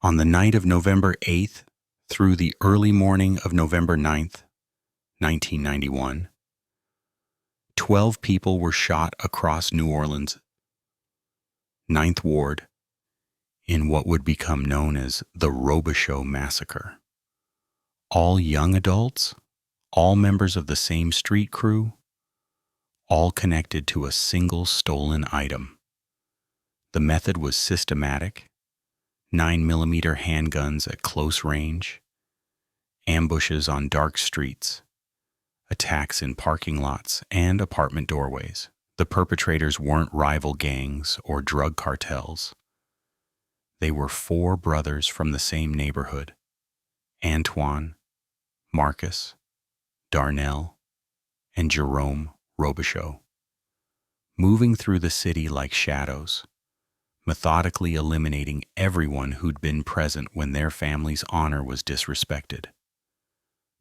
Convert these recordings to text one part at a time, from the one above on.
On the night of November 8th through the early morning of November 9th, 1991, 12 people were shot across New Orleans' Ninth Ward in what would become known as the Robichaux Massacre. All young adults, all members of the same street crew, all connected to a single stolen item. The method was systematic: 9mm handguns at close range, ambushes on dark streets, attacks in parking lots and apartment doorways. The perpetrators weren't rival gangs or drug cartels. They were 4 brothers from the same neighborhood: Antoine, Marcus, Darnell, and Jerome Robichaux, moving through the city like shadows, methodically eliminating everyone who'd been present when their family's honor was disrespected.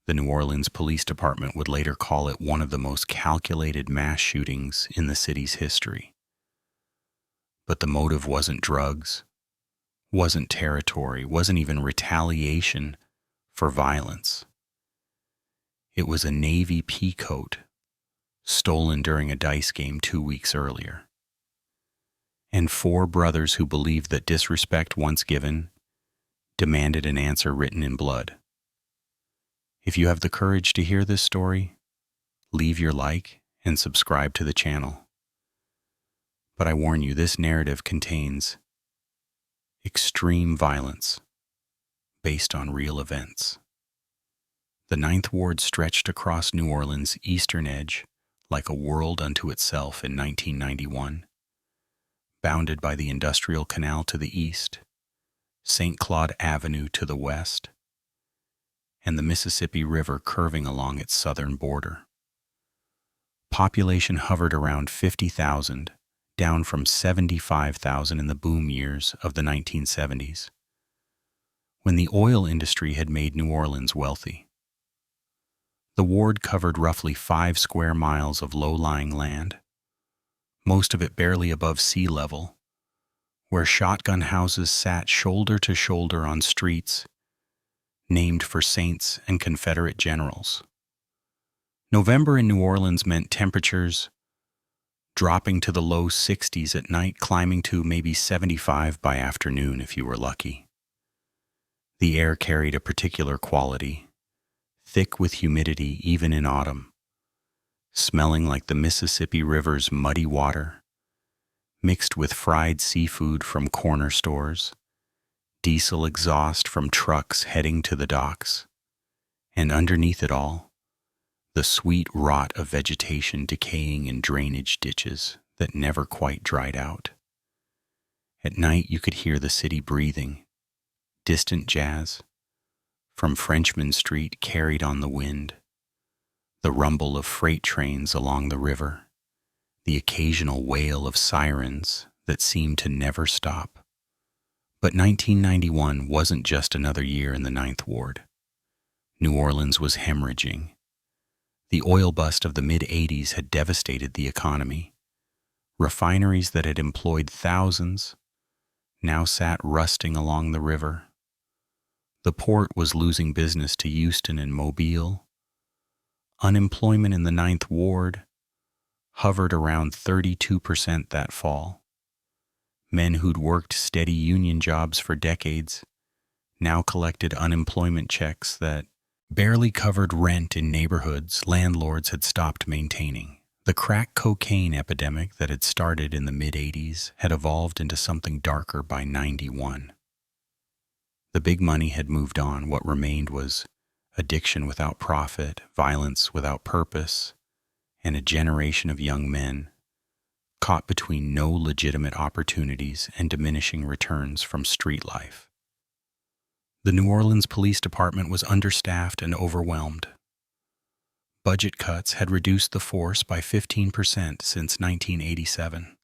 The New Orleans Police Department would later call it one of the most calculated mass shootings in the city's history. But the motive wasn't drugs, wasn't territory, wasn't even retaliation for violence. It was a Navy peacoat stolen during a dice game 2 weeks earlier. And 4 brothers who believed that disrespect once given demanded an answer written in blood. If you have the courage to hear this story, leave your like and subscribe to the channel. But I warn you, this narrative contains extreme violence based on real events. The Ninth Ward stretched across New Orleans' eastern edge like a world unto itself in 1991, bounded by the Industrial Canal to the east, St. Claude Avenue to the west, and the Mississippi River curving along its southern border. Population hovered around 50,000, down from 75,000 in the boom years of the 1970s, when the oil industry had made New Orleans wealthy. The ward covered roughly 5 square miles of low-lying land, most of it barely above sea level, where shotgun houses sat shoulder to shoulder on streets named for saints and Confederate generals. November in New Orleans meant temperatures dropping to the low 60s at night, climbing to maybe 75 by afternoon if you were lucky. The air carried a particular quality, thick with humidity even in autumn, smelling like the Mississippi River's muddy water, mixed with fried seafood from corner stores, diesel exhaust from trucks heading to the docks, and underneath it all, the sweet rot of vegetation decaying in drainage ditches that never quite dried out. At night you could hear the city breathing, distant jazz from Frenchman Street carried on the wind, the rumble of freight trains along the river, the occasional wail of sirens that seemed to never stop. But 1991 wasn't just another year in the Ninth Ward. New Orleans was hemorrhaging. The oil bust of the mid-'80s had devastated the economy. Refineries that had employed thousands now sat rusting along the river. The port was losing business to Houston and Mobile. Unemployment in the Ninth Ward hovered around 32% that fall. Men who'd worked steady union jobs for decades now collected unemployment checks that barely covered rent in neighborhoods landlords had stopped maintaining. The crack cocaine epidemic that had started in the mid-'80s had evolved into something darker by 91. The big money had moved on. What remained was addiction without profit, violence without purpose, and a generation of young men caught between no legitimate opportunities and diminishing returns from street life. The New Orleans Police Department was understaffed and overwhelmed. Budget cuts had reduced the force by 15% since 1987.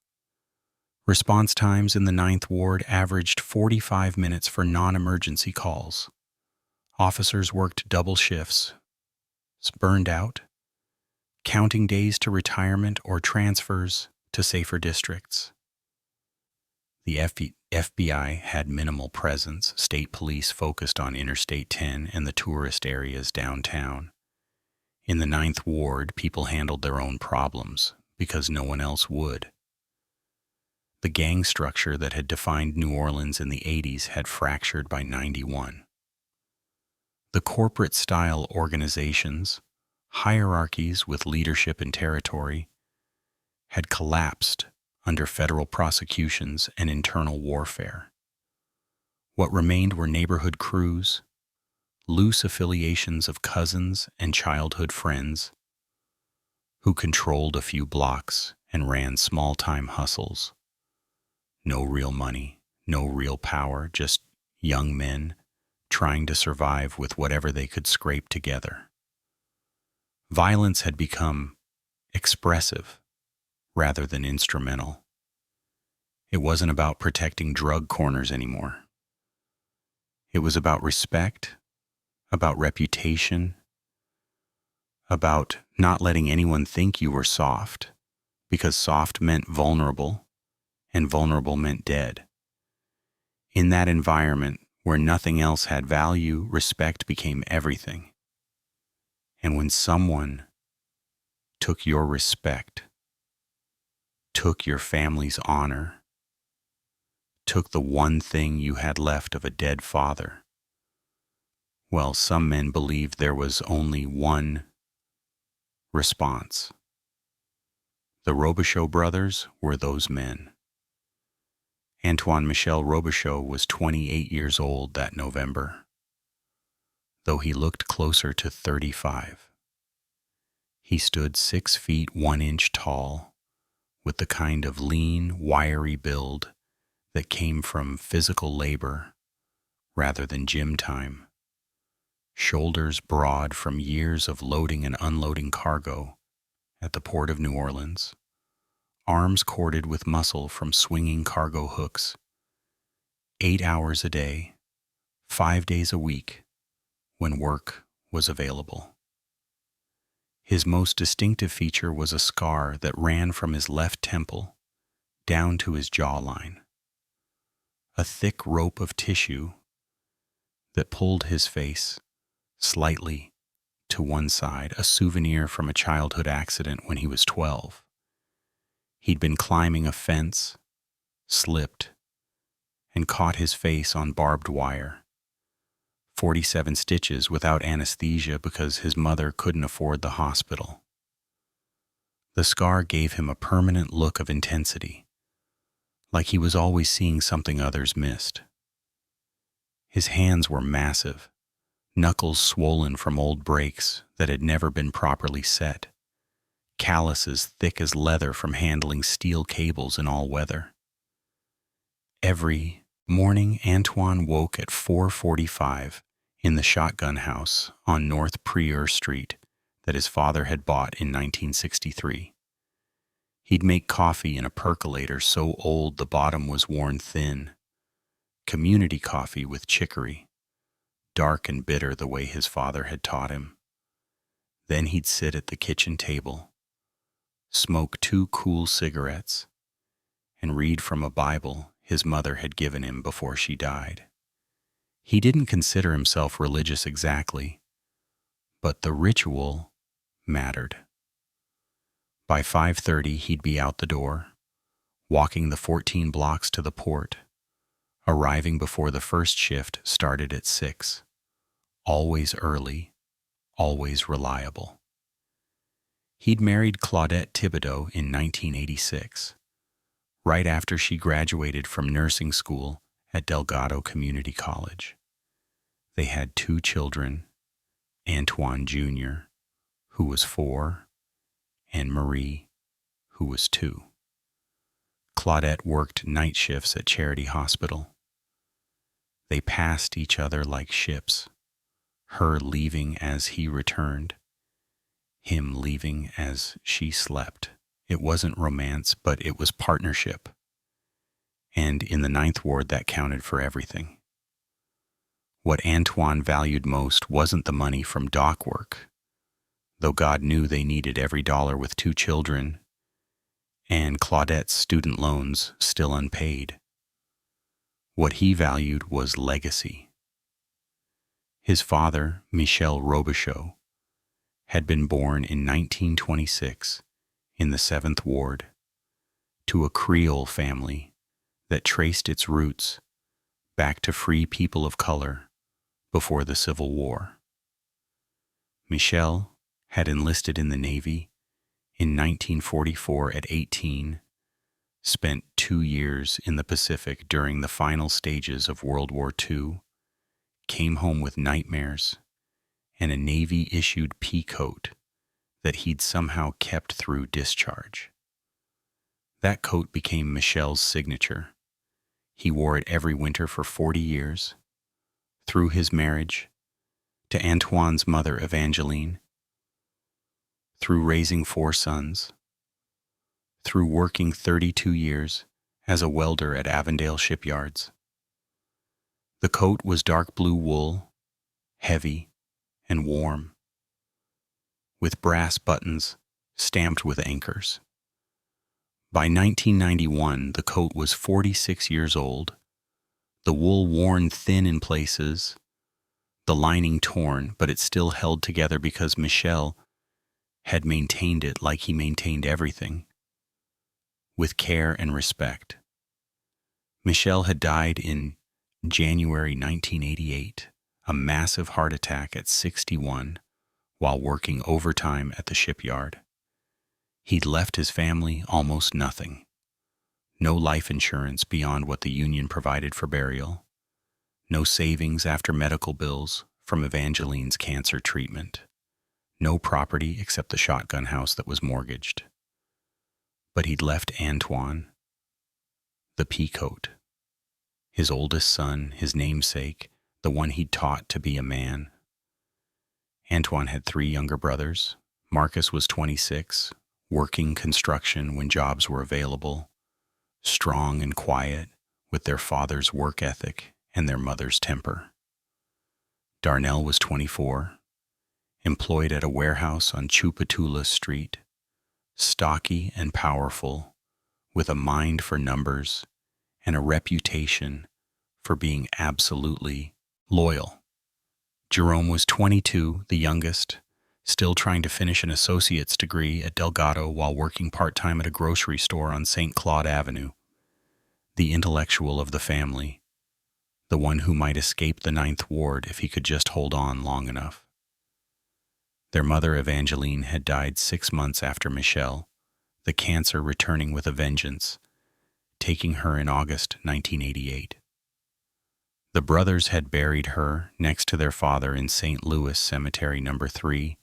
Response times in the Ninth Ward averaged 45 minutes for non-emergency calls. Officers worked double shifts, burned out, counting days to retirement or transfers to safer districts. The FBI had minimal presence. State police focused on Interstate 10 and the tourist areas downtown. In the Ninth Ward, people handled their own problems because no one else would. The gang structure that had defined New Orleans in the 80s had fractured by 91. The corporate-style organizations, hierarchies with leadership and territory, had collapsed under federal prosecutions and internal warfare. What remained were neighborhood crews, loose affiliations of cousins and childhood friends who controlled a few blocks and ran small-time hustles. No real money, no real power, just young men trying to survive with whatever they could scrape together. Violence had become expressive rather than instrumental. It wasn't about protecting drug corners anymore. It was about respect, about reputation, about not letting anyone think you were soft, because soft meant vulnerable, and vulnerable meant dead. In that environment where nothing else had value, respect became everything. And when someone took your respect, took your family's honor, took the one thing you had left of a dead father, well, some men believed there was only one response. The Robichaux brothers were those men. Antoine Michel Robichaux was 28 years old that November, though he looked closer to 35. He stood 6 feet 1 inch tall, with the kind of lean, wiry build that came from physical labor rather than gym time. Shoulders broad from years of loading and unloading cargo at the port of New Orleans. Arms corded with muscle from swinging cargo hooks. 8 hours a day, 5 days a week, when work was available. His most distinctive feature was a scar that ran from his left temple down to his jawline. A thick rope of tissue that pulled his face slightly to one side, a souvenir from a childhood accident when he was 12. He'd been climbing a fence, slipped, and caught his face on barbed wire. 47 stitches without anesthesia because his mother couldn't afford the hospital. The scar gave him a permanent look of intensity, like he was always seeing something others missed. His hands were massive, knuckles swollen from old breaks that had never been properly set, calluses thick as leather from handling steel cables in all weather. Every morning, Antoine woke at 4:45 in the shotgun house on North Prieur Street that his father had bought in 1963. He'd make coffee in a percolator so old the bottom was worn thin. Community coffee with chicory, dark and bitter the way his father had taught him. Then he'd sit at the kitchen table, smoke 2 cool cigarettes, and read from a Bible his mother had given him before she died. He didn't consider himself religious exactly, but the ritual mattered. By 5:30 he'd be out the door, walking the 14 blocks to the port, arriving before the first shift started at 6. Always early, always reliable. He'd married Claudette Thibodeau in 1986, right after she graduated from nursing school at Delgado Community College. They had 2 children, Antoine Jr., who was 4, and Marie, who was 2. Claudette worked night shifts at Charity Hospital. They passed each other like ships, her leaving as he returned, him leaving as she slept. It wasn't romance, but it was partnership. And in the Ninth Ward, that counted for everything. What Antoine valued most wasn't the money from dock work, though God knew they needed every dollar with 2 children and Claudette's student loans still unpaid. What he valued was legacy. His father, Michel Robichaux, had been born in 1926 in the 7th Ward to a Creole family that traced its roots back to free people of color before the Civil War. Michel had enlisted in the Navy in 1944 at 18, spent 2 years in the Pacific during the final stages of World War II, came home with nightmares and a Navy-issued peacoat that he'd somehow kept through discharge. That coat became Michel's signature. He wore it every winter for 40 years, through his marriage to Antoine's mother, Evangeline, through raising 4 sons, through working 32 years as a welder at Avondale shipyards. The coat was dark blue wool, heavy and warm, with brass buttons stamped with anchors. By 1991, the coat was 46 years old, the wool worn thin in places, the lining torn, but it still held together because Michel had maintained it like he maintained everything, with care and respect. Michel had died in January 1988, a massive heart attack at 61, while working overtime at the shipyard. He'd left his family almost nothing. No life insurance beyond what the union provided for burial. No savings after medical bills from Evangeline's cancer treatment. No property except the shotgun house that was mortgaged. But he'd left Antoine, the peacoat, his oldest son, his namesake, the one he'd taught to be a man. Antoine had 3 younger brothers. Marcus was 26, working construction when jobs were available, strong and quiet with their father's work ethic and their mother's temper. Darnell was 24, employed at a warehouse on Chupatula Street, stocky and powerful, with a mind for numbers and a reputation for being absolutely loyal. Jerome was 22, the youngest, still trying to finish an associate's degree at Delgado while working part-time at a grocery store on St. Claude Avenue. The intellectual of the family, the one who might escape the 9th Ward if he could just hold on long enough. Their mother, Evangeline, had died 6 months after Michel, the cancer returning with a vengeance, taking her in August 1988. The brothers had buried her next to their father in St. Louis Cemetery No. 3,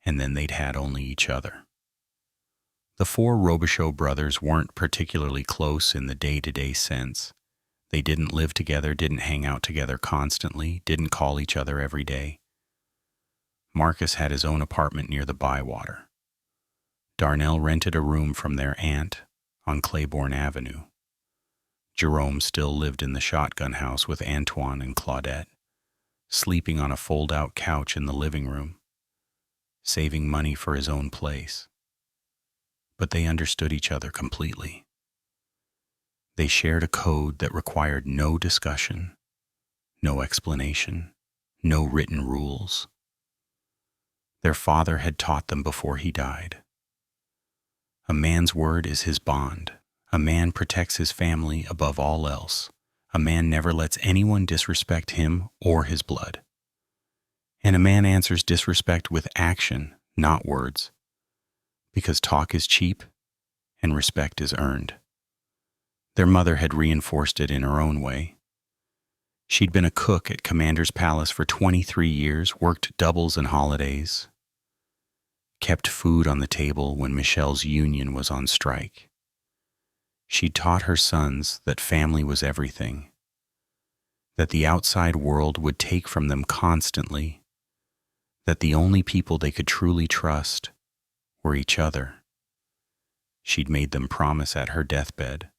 and then they'd had only each other. The 4 Robichaux brothers weren't particularly close in the day-to-day sense. They didn't live together, didn't hang out together constantly, didn't call each other every day. Marcus had his own apartment near the Bywater. Darnell rented a room from their aunt on Claiborne Avenue. Jerome still lived in the shotgun house with Antoine and Claudette, sleeping on a fold-out couch in the living room, saving money for his own place. But they understood each other completely. They shared a code that required no discussion, no explanation, no written rules. Their father had taught them before he died. A man's word is his bond. A man protects his family above all else. A man never lets anyone disrespect him or his blood. And a man answers disrespect with action, not words, because talk is cheap and respect is earned. Their mother had reinforced it in her own way. She'd been a cook at Commander's Palace for 23 years, worked doubles and holidays, kept food on the table when Michel's union was on strike. She taught her sons that family was everything, that the outside world would take from them constantly, that the only people they could truly trust were each other. She'd made them promise at her deathbed,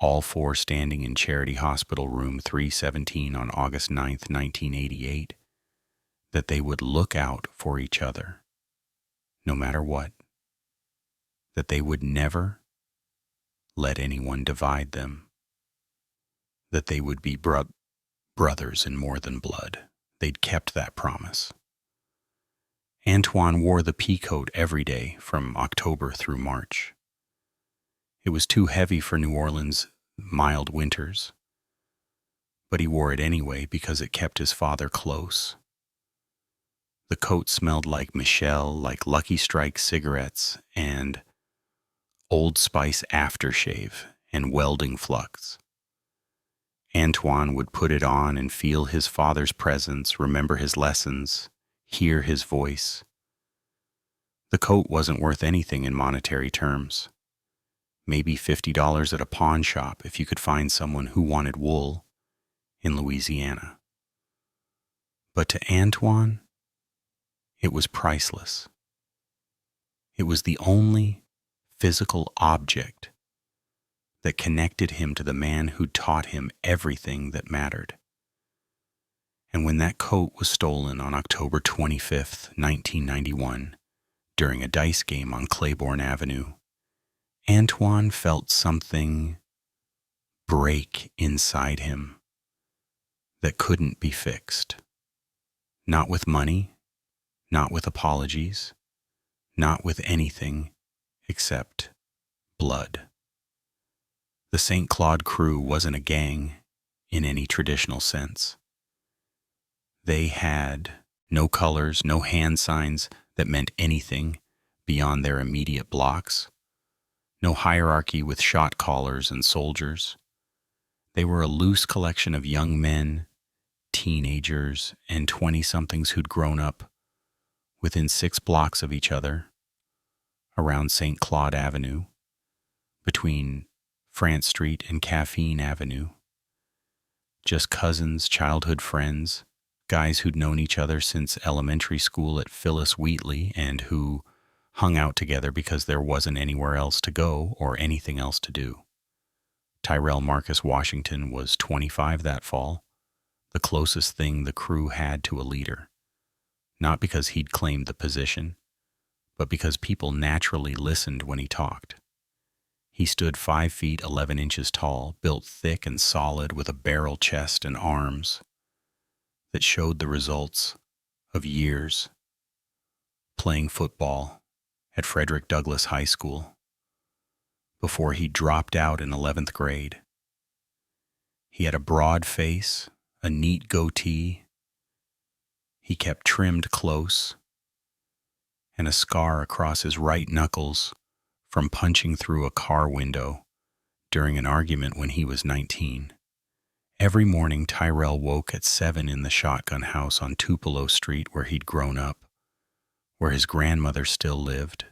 all 4 standing in Charity Hospital Room 317 on August 9th, 1988, that they would look out for each other, no matter what, that they would never let anyone divide them. that they would be brothers in more than blood. They'd kept that promise. Antoine wore the peacoat every day from October through March. It was too heavy for New Orleans' mild winters, but he wore it anyway because it kept his father close. The coat smelled like Michelle, like Lucky Strike cigarettes, and Old Spice aftershave and welding flux. Antoine would put it on and feel his father's presence, remember his lessons, hear his voice. The coat wasn't worth anything in monetary terms. Maybe $50 at a pawn shop if you could find someone who wanted wool in Louisiana. But to Antoine, it was priceless. It was the only physical object that connected him to the man who taught him everything that mattered. And when that coat was stolen on October 25th, 1991, during a dice game on Claiborne Avenue, Antoine felt something break inside him that couldn't be fixed. Not with money, not with apologies, not with anything except blood. The St. Claude Crew wasn't a gang in any traditional sense. They had no colors, no hand signs that meant anything beyond their immediate blocks, no hierarchy with shot callers and soldiers. They were a loose collection of young men, teenagers, and 20-somethings who'd grown up within 6 blocks of each other around St. Claude Avenue, between France Street and Caffeine Avenue. Just cousins, childhood friends, guys who'd known each other since elementary school at Phyllis Wheatley and who hung out together because there wasn't anywhere else to go or anything else to do. Tyrell Marcus Washington was 25 that fall, the closest thing the crew had to a leader. Not because he'd claimed the position, but because people naturally listened when he talked. He stood 5 feet 11 inches tall, built thick and solid with a barrel chest and arms that showed the results of years playing football at Frederick Douglass High School before he dropped out in 11th grade. He had a broad face, a neat goatee. He kept trimmed close, and a scar across his right knuckles from punching through a car window during an argument when he was 19. Every morning, Tyrell woke at 7 in the shotgun house on Tupelo Street where he'd grown up, where his grandmother still lived,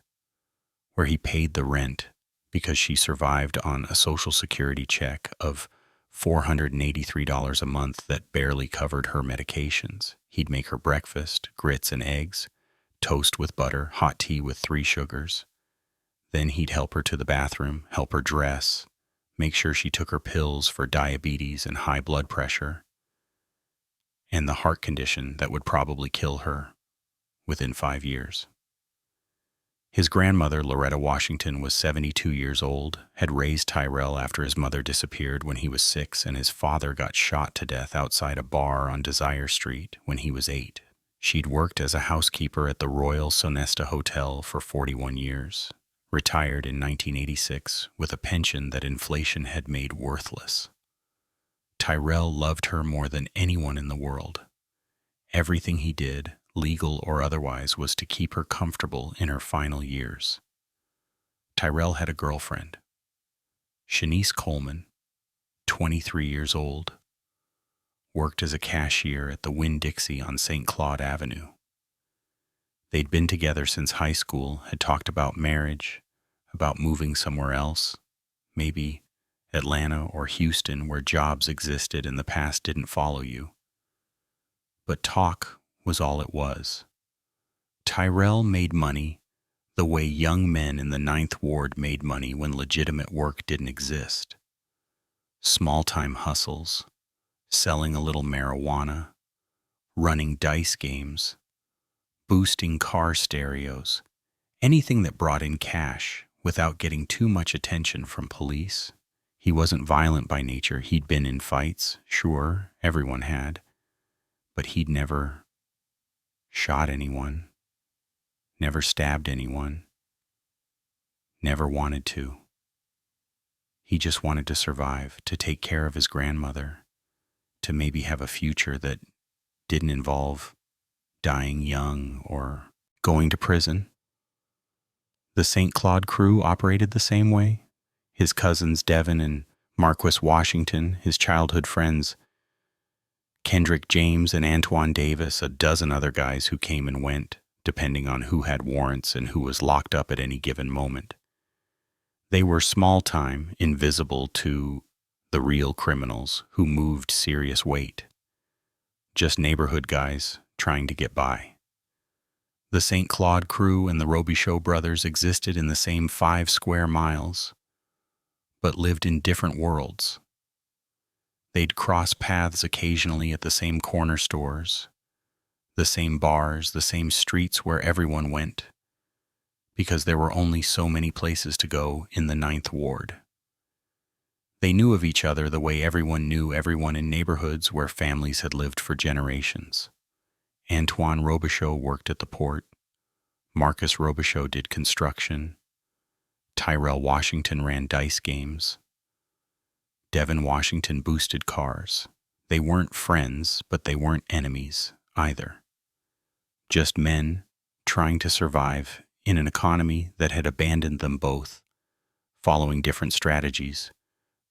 where he paid the rent because she survived on a Social Security check of $483 a month that barely covered her medications. He'd make her breakfast, grits and eggs, toast with butter, hot tea with 3 sugars. Then he'd help her to the bathroom, help her dress, make sure she took her pills for diabetes and high blood pressure, and the heart condition that would probably kill her within 5 years. His grandmother, Loretta Washington, was 72 years old, had raised Tyrell after his mother disappeared when he was 6 and his father got shot to death outside a bar on Desire Street when he was 8. She'd worked as a housekeeper at the Royal Sonesta Hotel for 41 years, retired in 1986 with a pension that inflation had made worthless. Tyrell loved her more than anyone in the world. Everything he did, legal or otherwise, was to keep her comfortable in her final years. Tyrell had a girlfriend, Shanice Coleman, 23 years old, worked as a cashier at the Winn-Dixie on St. Claude Avenue. They'd been together since high school, had talked about marriage, about moving somewhere else, maybe Atlanta or Houston where jobs existed and the past didn't follow you. But talk was all it was. Tyrell made money the way young men in the Ninth Ward made money when legitimate work didn't exist. Small-time hustles, selling a little marijuana, running dice games, boosting car stereos, anything that brought in cash without getting too much attention from police. He wasn't violent by nature. He'd been in fights, sure, everyone had, but he'd never shot anyone, never stabbed anyone, never wanted to. He just wanted to survive, to take care of his grandmother, to maybe have a future that didn't involve dying young or going to prison. The St. Claude Crew operated the same way. His cousins Devin and Marquis Washington, his childhood friends Kendrick James and Antoine Davis, a dozen other guys who came and went, depending on who had warrants and who was locked up at any given moment. They were small-time, invisible to the real criminals who moved serious weight. Just neighborhood guys trying to get by. The St. Claude Crew and the Robichaux brothers existed in the same 5 square miles, but lived in different worlds. They'd cross paths occasionally at the same corner stores, the same bars, the same streets where everyone went, because there were only so many places to go in the 9th Ward. They knew of each other the way everyone knew everyone in neighborhoods where families had lived for generations. Antoine Robichaux worked at the port. Marcus Robichaux did construction. Tyrell Washington ran dice games. Devin Washington boosted cars. They weren't friends, but they weren't enemies either. Just men trying to survive in an economy that had abandoned them both, following different strategies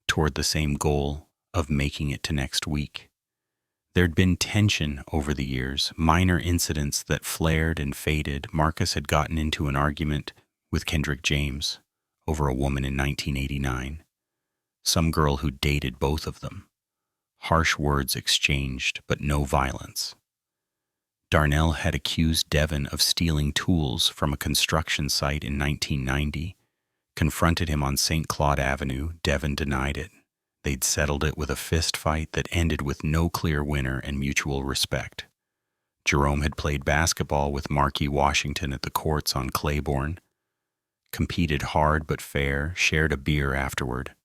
toward the same goal of making it to next week. There'd been tension over the years, minor incidents that flared and faded. Marcus had gotten into an argument with Kendrick James over a woman in 1989. Some girl who dated both of them. Harsh words exchanged, but no violence. Darnell had accused Devin of stealing tools from a construction site in 1990, confronted him on St. Claude Avenue. Devin denied it. They'd settled it with a fist fight that ended with no clear winner and mutual respect. Jerome had played basketball with Marquis Washington at the courts on Claiborne, competed hard but fair, shared a beer afterward.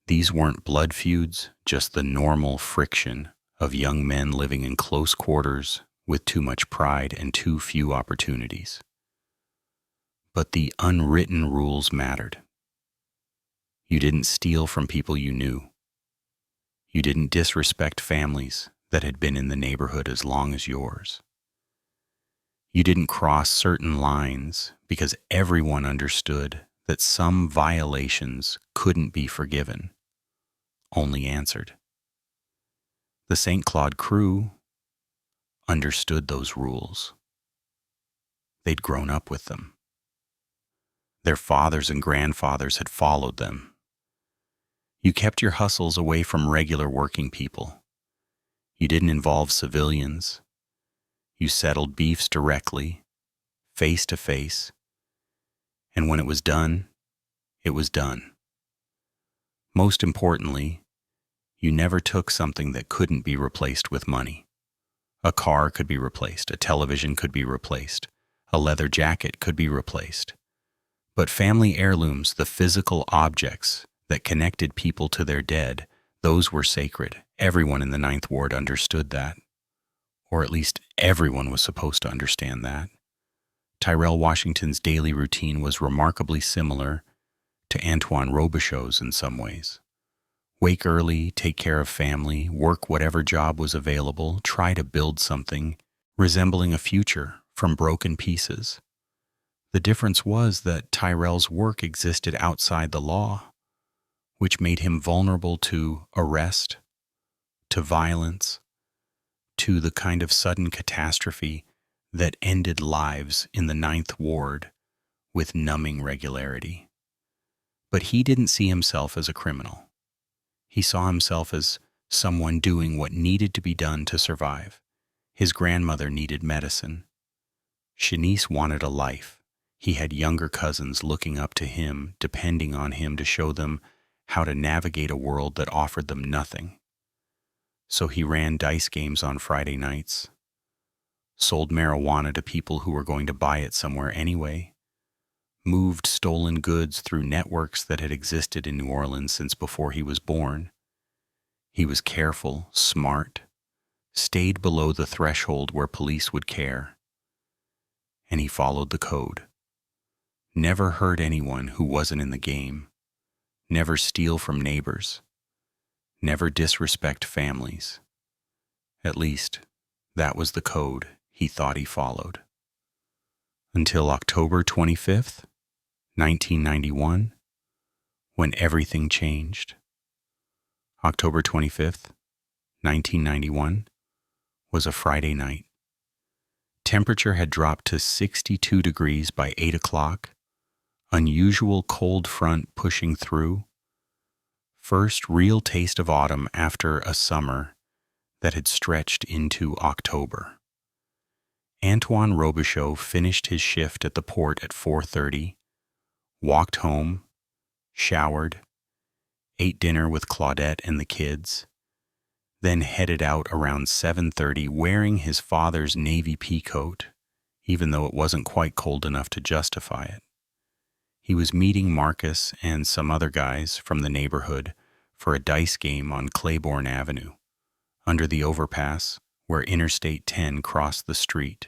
These weren't blood feuds, just the normal friction of young men living in close quarters with too much pride and too few opportunities. But the unwritten rules mattered. You didn't steal from people you knew. You didn't disrespect families that had been in the neighborhood as long as yours. You didn't cross certain lines because everyone understood that some violations couldn't be forgiven, only answered. The St. Claude Crew understood those rules. They'd grown up with them. Their fathers and grandfathers had followed them. You kept your hustles away from regular working people. You didn't involve civilians. You settled beefs directly, face to face, and when it was done, it was done. Most importantly, you never took something that couldn't be replaced with money. A car could be replaced, a television could be replaced, a leather jacket could be replaced. But family heirlooms, the physical objects that connected people to their dead, those were sacred. Everyone in the 9th Ward understood that. Or at least everyone was supposed to understand that. Tyrell Washington's daily routine was remarkably similar to Antoine Robichaux's in some ways. Wake early, take care of family, work whatever job was available, try to build something resembling a future from broken pieces. The difference was that Tyrell's work existed outside the law, which made him vulnerable to arrest, to violence, to the kind of sudden catastrophe that ended lives in the 9th Ward with numbing regularity. But he didn't see himself as a criminal. He saw himself as someone doing what needed to be done to survive. His grandmother needed medicine. Shanice wanted a life. He had younger cousins looking up to him, depending on him to show them how to navigate a world that offered them nothing. So he ran dice games on Friday nights, sold marijuana to people who were going to buy it somewhere anyway, moved stolen goods through networks that had existed in New Orleans since before he was born. He was careful, smart, stayed below the threshold where police would care, and he followed the code. Never hurt anyone who wasn't in the game, never steal from neighbors, never disrespect families. At least, that was the code he thought he followed. Until October 25th, 1991, when everything changed. October 25th, 1991, was a Friday night. Temperature had dropped to 62 degrees by 8 o'clock, unusual cold front pushing through. First real taste of autumn after a summer that had stretched into October. Antoine Robichaux finished his shift at the port at 4:30, walked home, showered, ate dinner with Claudette and the kids, then headed out around 7:30 wearing his father's navy peacoat, even though it wasn't quite cold enough to justify it. He was meeting Marcus and some other guys from the neighborhood for a dice game on Claiborne Avenue, under the overpass where Interstate 10 crossed the street,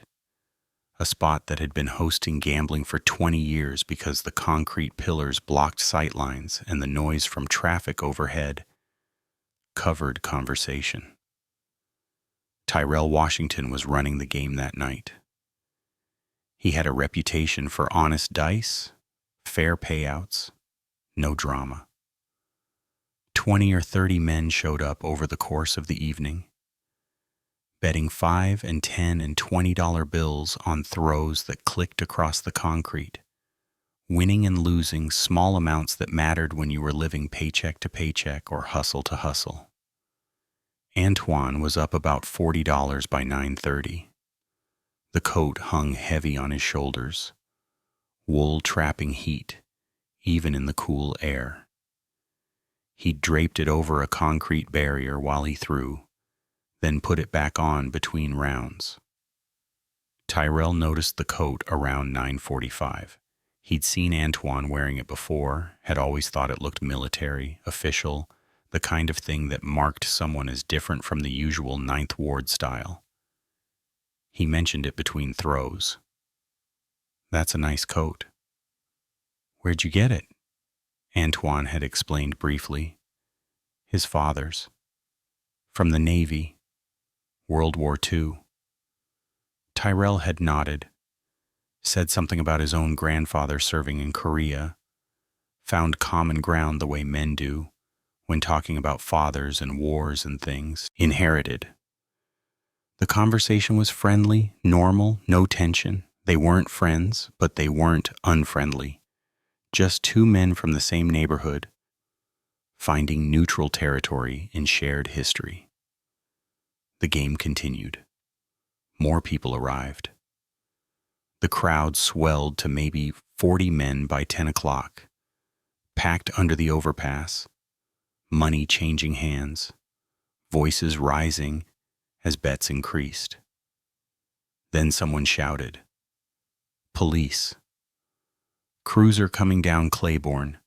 a spot that had been hosting gambling for 20 years because the concrete pillars blocked sightlines and the noise from traffic overhead covered conversation. Tyrell Washington was running the game that night. He had a reputation for honest dice, fair payouts, no drama. 20 or 30 men showed up over the course of the evening, betting $5 and $10 and $20 bills on throws that clicked across the concrete, winning and losing small amounts that mattered when you were living paycheck to paycheck or hustle to hustle. Antoine was up about $40 by 9:30. The coat hung heavy on his shoulders, wool trapping heat, even in the cool air. He draped it over a concrete barrier while he threw, then put it back on between rounds. Tyrell noticed the coat around 9:45. He'd seen Antoine wearing it before, had always thought it looked military, official, the kind of thing that marked someone as different from the usual Ninth Ward style. He mentioned it between throws. "That's a nice coat." "Where'd you get it?" Antoine had explained briefly. "His father's. From the Navy. World War II. Tyrell had nodded, said something about his own grandfather serving in Korea, found common ground the way men do when talking about fathers and wars and things, inherited. The conversation was friendly, normal, no tension. They weren't friends, but they weren't unfriendly. Just two men from the same neighborhood, finding neutral territory in shared history. The game continued. More people arrived. The crowd swelled to maybe 40 men by 10 o'clock, packed under the overpass, money changing hands, voices rising as bets increased. Then someone shouted, "Police!" Cruiser coming down Claiborne,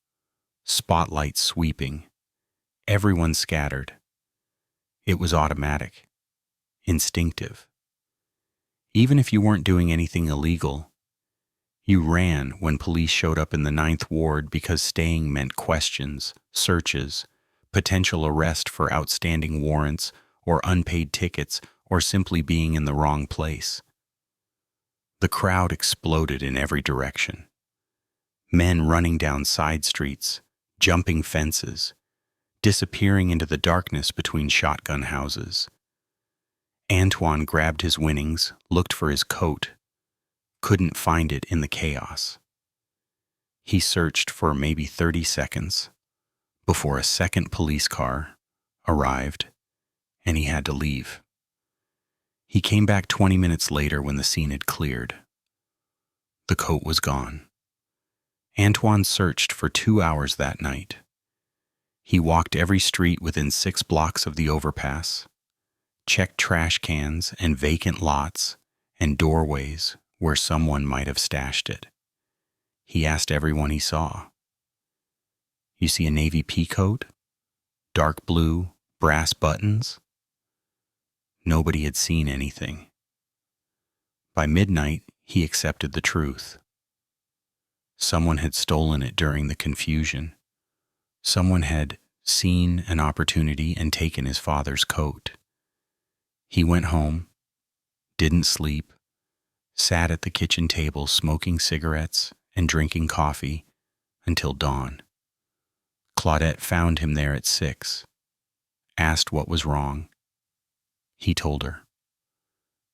spotlight sweeping, everyone scattered. It was automatic, instinctive. Even if you weren't doing anything illegal, you ran when police showed up in the Ninth Ward because staying meant questions, searches, potential arrest for outstanding warrants or unpaid tickets or simply being in the wrong place. The crowd exploded in every direction. Men running down side streets, jumping fences, disappearing into the darkness between shotgun houses. Antoine grabbed his winnings, looked for his coat, couldn't find it in the chaos. He searched for maybe 30 seconds before a second police car arrived and he had to leave. He came back 20 minutes later when the scene had cleared. The coat was gone. Antoine searched for 2 hours that night. He walked every street within 6 blocks of the overpass, checked trash cans and vacant lots and doorways where someone might have stashed it. He asked everyone he saw. You see a navy peacoat? Dark blue, brass buttons? Nobody had seen anything. By midnight, he accepted the truth. Someone had stolen it during the confusion. Someone had seen an opportunity and taken his father's coat. He went home, didn't sleep, sat at the kitchen table smoking cigarettes and drinking coffee until dawn. Claudette found him there at 6, asked what was wrong. He told her.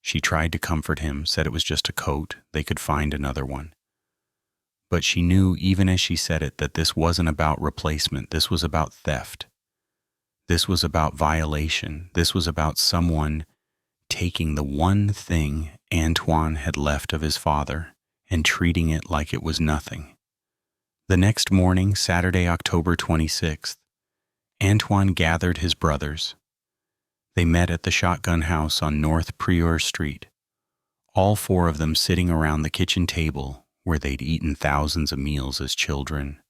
She tried to comfort him, said it was just a coat, they could find another one. But she knew, even as she said it, that this wasn't about replacement, this was about theft. This was about violation. This was about someone taking the one thing Antoine had left of his father and treating it like it was nothing. The next morning, Saturday, October 26th, Antoine gathered his brothers. They met at the shotgun house on North Prieur Street, all 4 of them sitting around the kitchen table where they'd eaten thousands of meals as children,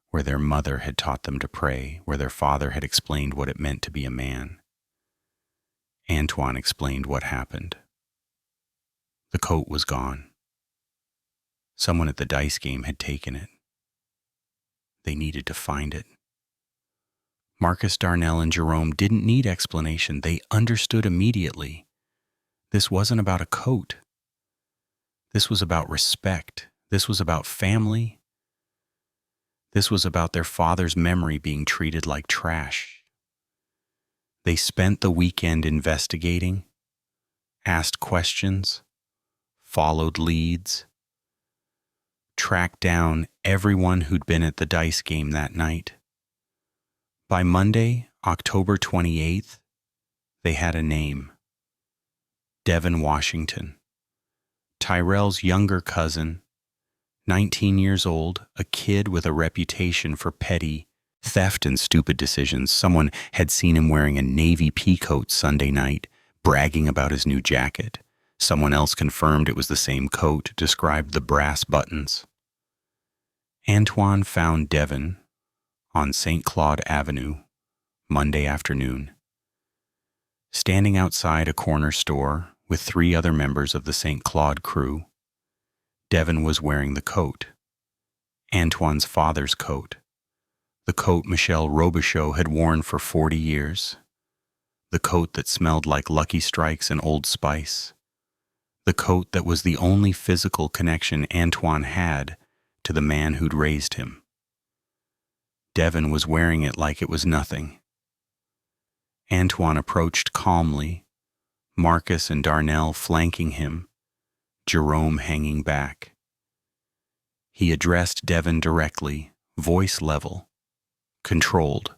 where their mother had taught them to pray, where their father had explained what it meant to be a man. Antoine explained what happened. The coat was gone. Someone at the dice game had taken it. They needed to find it. Marcus, Darnell, and Jerome didn't need explanation. They understood immediately. This wasn't about a coat. This was about respect. This was about family. This was about their father's memory being treated like trash. They spent the weekend investigating, asked questions, followed leads, tracked down everyone who'd been at the dice game that night. By Monday, October 28th, they had a name. Devin Washington, Tyrell's younger cousin, 19 years old, a kid with a reputation for petty theft and stupid decisions. Someone had seen him wearing a navy peacoat Sunday night, bragging about his new jacket. Someone else confirmed it was the same coat, described the brass buttons. Antoine found Devin on St. Claude Avenue, Monday afternoon, standing outside a corner store with 3 other members of the St. Claude crew. Devin was wearing the coat, Antoine's father's coat, the coat Michel Robichaux had worn for 40 years, the coat that smelled like Lucky Strikes and Old Spice, the coat that was the only physical connection Antoine had to the man who'd raised him. Devin was wearing it like it was nothing. Antoine approached calmly, Marcus and Darnell flanking him, Jerome hanging back. He addressed Devin directly, voice level, controlled.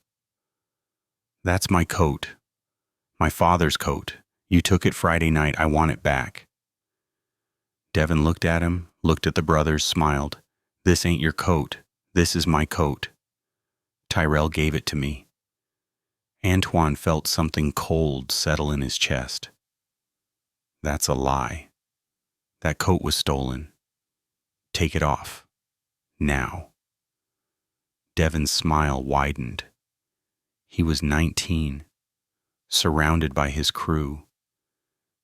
"That's my coat. My father's coat. You took it Friday night. I want it back." Devin looked at him, looked at the brothers, smiled. "This ain't your coat. This is my coat. Tyrell gave it to me." Antoine felt something cold settle in his chest. "That's a lie. That coat was stolen. Take it off. Now." Devin's smile widened. He was 19, surrounded by his crew,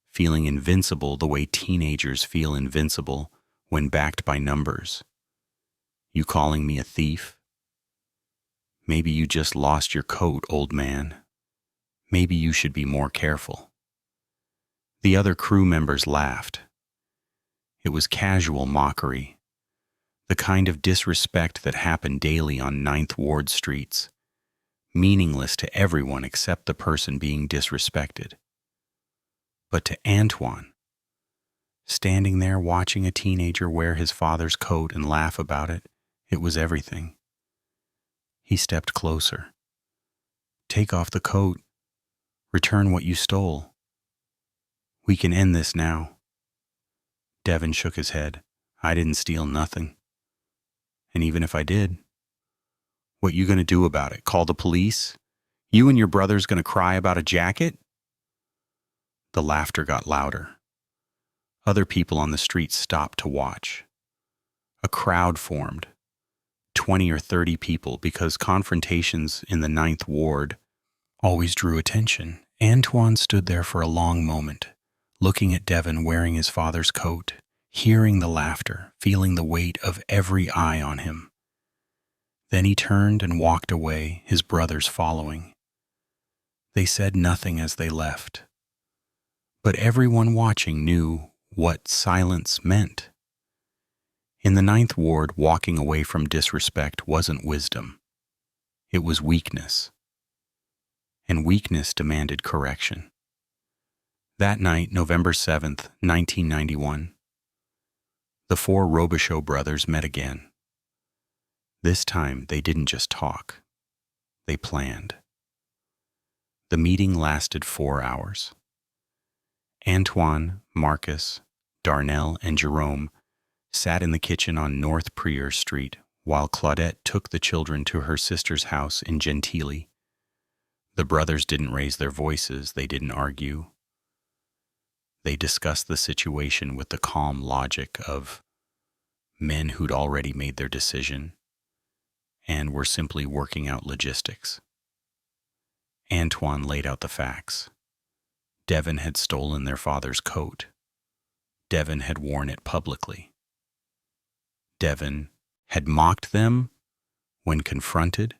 feeling invincible the way teenagers feel invincible when backed by numbers. "You calling me a thief? Maybe you just lost your coat, old man. Maybe you should be more careful." The other crew members laughed. It was casual mockery, the kind of disrespect that happened daily on Ninth Ward streets, meaningless to everyone except the person being disrespected. But to Antoine, standing there watching a teenager wear his father's coat and laugh about it, it was everything. He stepped closer. "Take off the coat. Return what you stole. We can end this now." Devin shook his head. "I didn't steal nothing. And even if I did, what you gonna do about it? Call the police? You and your brother's gonna cry about a jacket?" The laughter got louder. Other people on the street stopped to watch. A crowd formed, 20 or 30 people, because confrontations in the Ninth Ward always drew attention. Antoine stood there for a long moment, looking at Devin wearing his father's coat, hearing the laughter, feeling the weight of every eye on him. Then he turned and walked away, his brothers following. They said nothing as they left, but everyone watching knew what silence meant. In the Ninth Ward, walking away from disrespect wasn't wisdom. It was weakness. And weakness demanded correction. That night, November 7th, 1991, the four Robichaux brothers met again. This time, they didn't just talk. They planned. The meeting lasted 4 hours. Antoine, Marcus, Darnell, and Jerome sat in the kitchen on North Prieur Street while Claudette took the children to her sister's house in Gentilly. The brothers didn't raise their voices, they didn't argue. They discussed the situation with the calm logic of men who'd already made their decision and were simply working out logistics. Antoine laid out the facts. Devin had stolen their father's coat. Devin had worn it publicly. Devin had mocked them when confronted.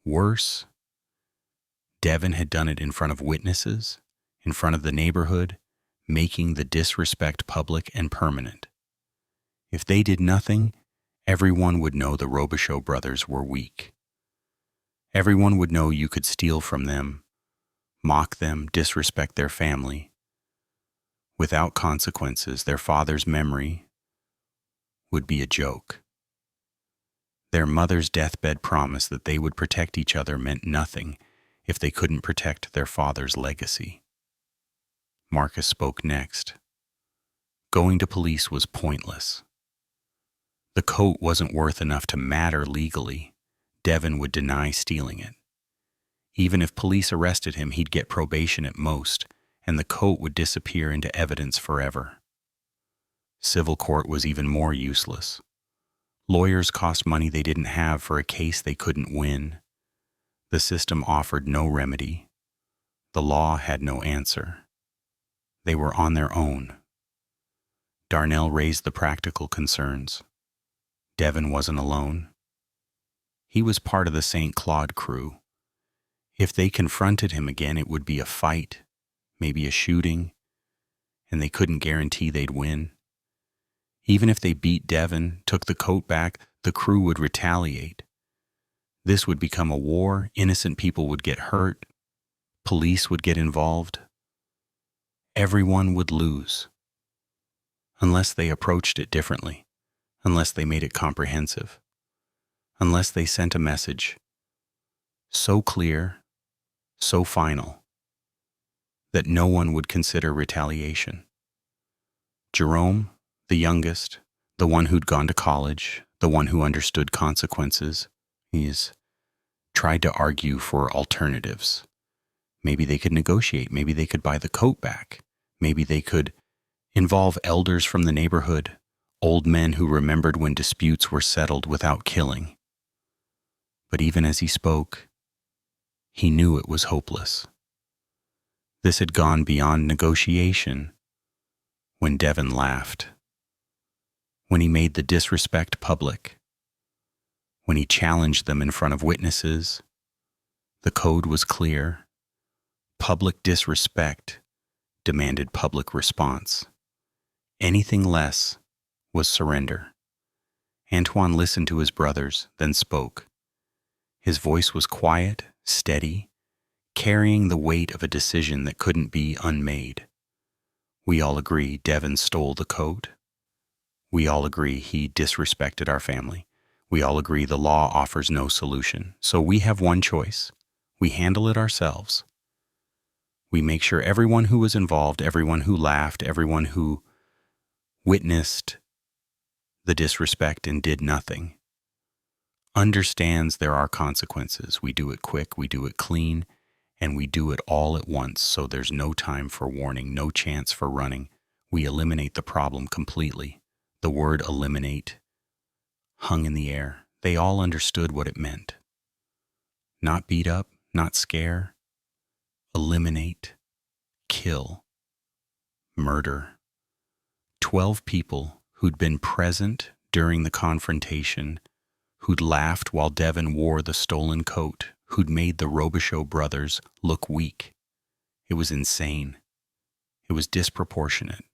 Worse, Devin had done it in front of witnesses, in front of the neighborhood, making the disrespect public and permanent. If they did nothing, everyone would know the Robichaux brothers were weak. Everyone would know you could steal from them, mock them, disrespect their family. Without consequences, their father's memory would be a joke. Their mother's deathbed promise that they would protect each other meant nothing if they couldn't protect their father's legacy. Marcus spoke next. Going to police was pointless. The coat wasn't worth enough to matter legally. Devin would deny stealing it. Even if police arrested him, he'd get probation at most, and the coat would disappear into evidence forever. Civil court was even more useless. Lawyers cost money they didn't have for a case they couldn't win. The system offered no remedy. The law had no answer. They were on their own. Darnell raised the practical concerns. Devin wasn't alone. He was part of the St. Claude crew. If they confronted him again, it would be a fight, maybe a shooting, and they couldn't guarantee they'd win. Even if they beat Devin, took the coat back, the crew would retaliate. This would become a war, innocent people would get hurt, police would get involved. Everyone would lose. Unless they approached it differently, unless they made it comprehensive, unless they sent a message so clear, so final, that no one would consider retaliation. Jerome, the youngest, the one who'd gone to college, the one who understood consequences, he's tried to argue for alternatives. Maybe they could negotiate. Maybe they could buy the coat back. Maybe they could involve elders from the neighborhood, old men who remembered when disputes were settled without killing. But even as he spoke, he knew it was hopeless. This had gone beyond negotiation when Devin laughed, when he made the disrespect public, when he challenged them in front of witnesses. The code was clear. Public disrespect demanded public response. Anything less was surrender. Antoine listened to his brothers, then spoke. His voice was quiet, steady, carrying the weight of a decision that couldn't be unmade. We all agree Devin stole the coat. We all agree he disrespected our family. We all agree the law offers no solution. So we have one choice. We handle it ourselves. We make sure everyone who was involved, everyone who laughed, everyone who witnessed the disrespect and did nothing, understands there are consequences. We do it quick, we do it clean, and we do it all at once, so there's no time for warning, no chance for running. We eliminate the problem completely. The word eliminate hung in the air. They all understood what it meant. Not beat up, not scare. Eliminate, kill, murder. 12 people who'd been present during the confrontation, who'd laughed while Devon wore the stolen coat, who'd made the Robichaux brothers look weak. It was insane. It was disproportionate.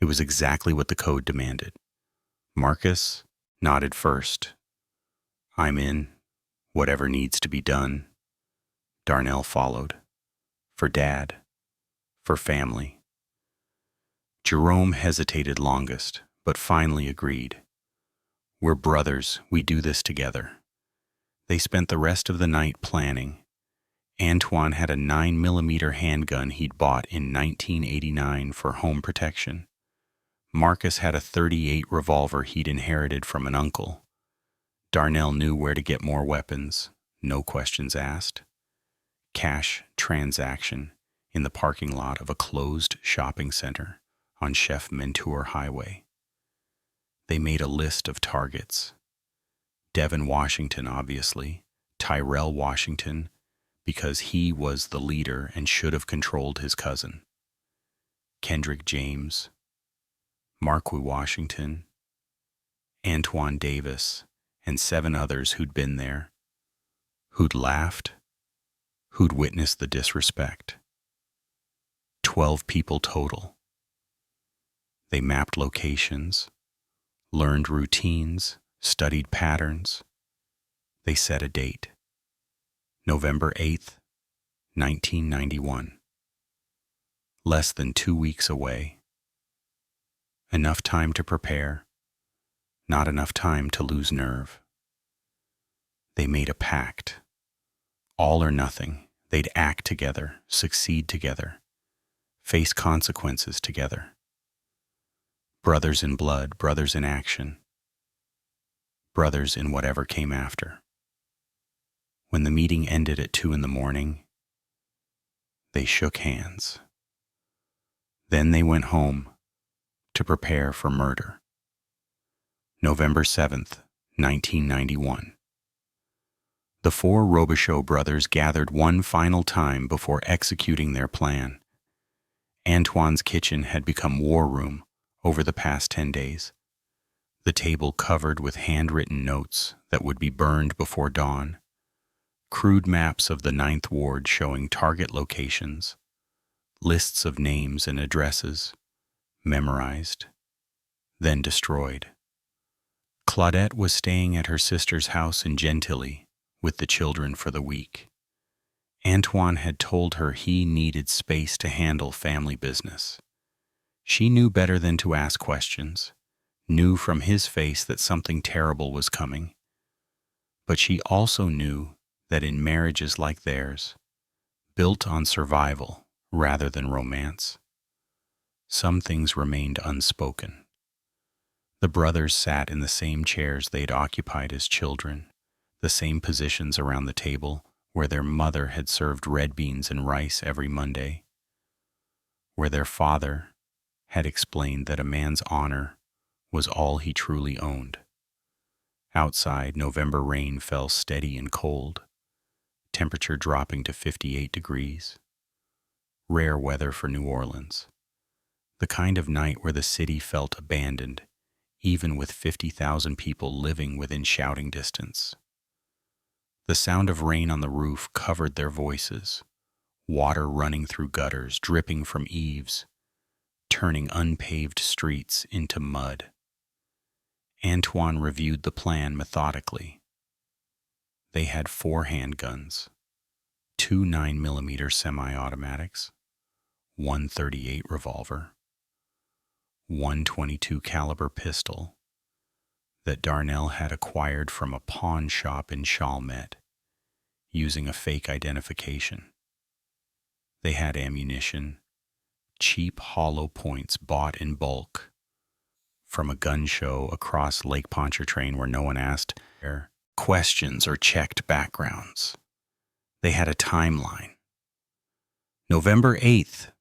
It was exactly what the code demanded. Marcus nodded first. I'm in. Whatever needs to be done. Darnell followed. For Dad. For family. Jerome hesitated longest, but finally agreed. We're brothers. We do this together. They spent the rest of the night planning. Antoine had a 9mm handgun he'd bought in 1989 for home protection. Marcus had a .38 revolver he'd inherited from an uncle. Darnell knew where to get more weapons, no questions asked. Cash transaction in the parking lot of a closed shopping center on Chef Mentour Highway. They made a list of targets. Devon Washington, obviously. Tyrell Washington, because he was the leader and should have controlled his cousin. Kendrick James. Marquis Washington. Antoine Davis, and 7 others who'd been there, who'd laughed, who'd witnessed the disrespect. 12 people total. They mapped locations, learned routines, studied patterns. They set a date. November 8th, 1991. Less than 2 weeks away. Enough time to prepare, not enough time to lose nerve. They made a pact. All or nothing. They'd act together, succeed together, face consequences together. Brothers in blood, brothers in action, brothers in whatever came after. When the meeting ended at 2 a.m, they shook hands. Then they went home to prepare for murder. November 7th, 1991. The 4 Robichaux brothers gathered one final time before executing their plan. Antoine's kitchen had become war room over the past 10 days. The table covered with handwritten notes that would be burned before dawn. Crude maps of the 9th Ward showing target locations. Lists of names and addresses. Memorized. Then destroyed. Claudette was staying at her sister's house in Gentilly with the children for the week. Antoine had told her he needed space to handle family business. She knew better than to ask questions, knew from his face that something terrible was coming. But she also knew that in marriages like theirs, built on survival rather than romance, some things remained unspoken. The brothers sat in the same chairs they'd occupied as children, the same positions around the table where their mother had served red beans and rice every Monday, where their father had explained that a man's honor was all he truly owned. Outside, November rain fell steady and cold, temperature dropping to 58 degrees. Rare weather for New Orleans. The kind of night where the city felt abandoned, even with 50,000 people living within shouting distance. The sound of rain on the roof covered their voices, water running through gutters, dripping from eaves, turning unpaved streets into mud. Antoine reviewed the plan methodically. They had 4 handguns, 2 9mm semi-automatics, 1 .38 revolver, 1 .22 caliber pistol that Darnell had acquired from a pawn shop in Chalmette, using a fake identification. They had ammunition, cheap hollow points bought in bulk from a gun show across Lake Pontchartrain where no one asked their questions or checked backgrounds. They had a timeline. November 8th,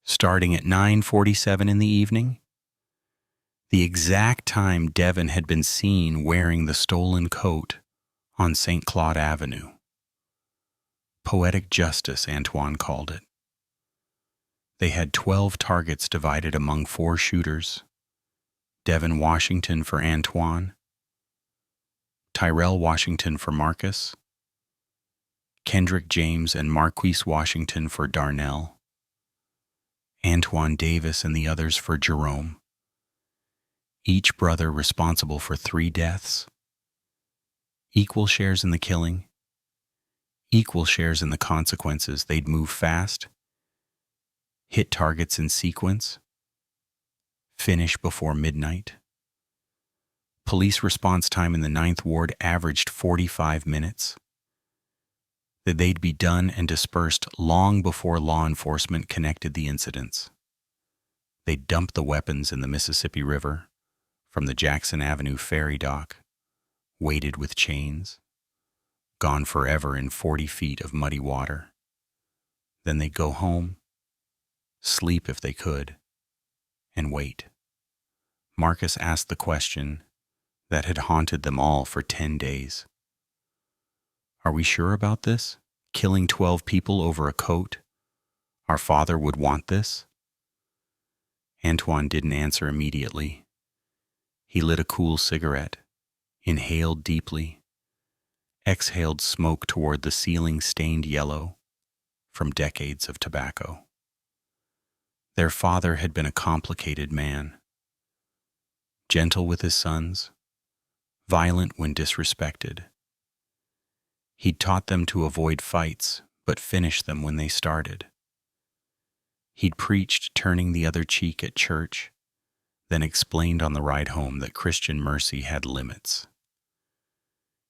starting at 9:47 in the evening, the exact time Devon had been seen wearing the stolen coat on St. Claude Avenue. Poetic justice, Antoine called it. They had 12 targets divided among 4 shooters: Devon Washington for Antoine, Tyrell Washington for Marcus, Kendrick James and Marquise Washington for Darnell, Antoine Davis and the others for Jerome. Each brother responsible for 3 deaths. Equal shares in the killing, equal shares in the consequences. They'd move fast, hit targets in sequence, finish before midnight. Police response time in the 9th Ward averaged 45 minutes. That they'd be done and dispersed long before law enforcement connected the incidents. They'd dump the weapons in the Mississippi River from the Jackson Avenue ferry dock, weighted with chains, gone forever in 40 feet of muddy water. Then they'd go home, sleep if they could, and wait. Marcus asked the question that had haunted them all for 10 days. Are we sure about this? Killing 12 people over a coat? Our father would want this? Antoine didn't answer immediately. He lit a cool cigarette, inhaled deeply, exhaled smoke toward the ceiling stained yellow from decades of tobacco. Their father had been a complicated man, gentle with his sons, violent when disrespected. He'd taught them to avoid fights, but finish them when they started. He'd preached turning the other cheek at church, then explained on the ride home that Christian mercy had limits.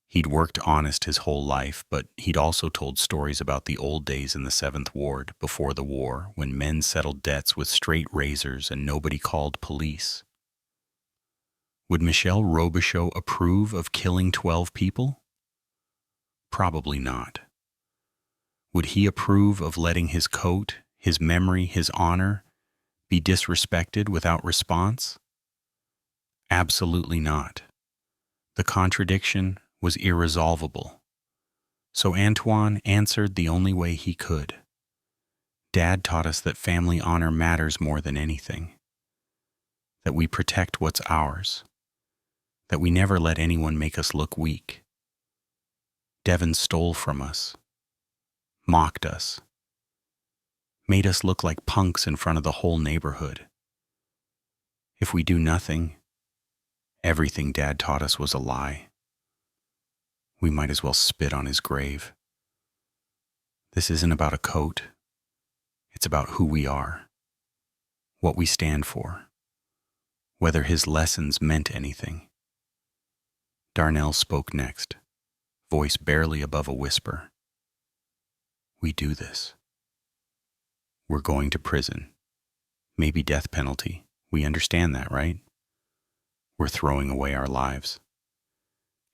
He'd worked honest his whole life, but he'd also told stories about the old days in the 7th Ward before the war, when men settled debts with straight razors and nobody called police. Would Michel Robichaux approve of killing 12 people? Probably not. Would he approve of letting his coat, his memory, his honor be disrespected without response? Absolutely not. The contradiction was irresolvable. So Antoine answered the only way he could. Dad taught us that family honor matters more than anything, that we protect what's ours, that we never let anyone make us look weak. Devon stole from us, mocked us, made us look like punks in front of the whole neighborhood. If we do nothing, everything Dad taught us was a lie. We might as well spit on his grave. This isn't about a coat. It's about who we are, what we stand for, whether his lessons meant anything. Darnell spoke next, voice barely above a whisper. We do this. We're going to prison. Maybe death penalty. We understand that, right? We're throwing away our lives.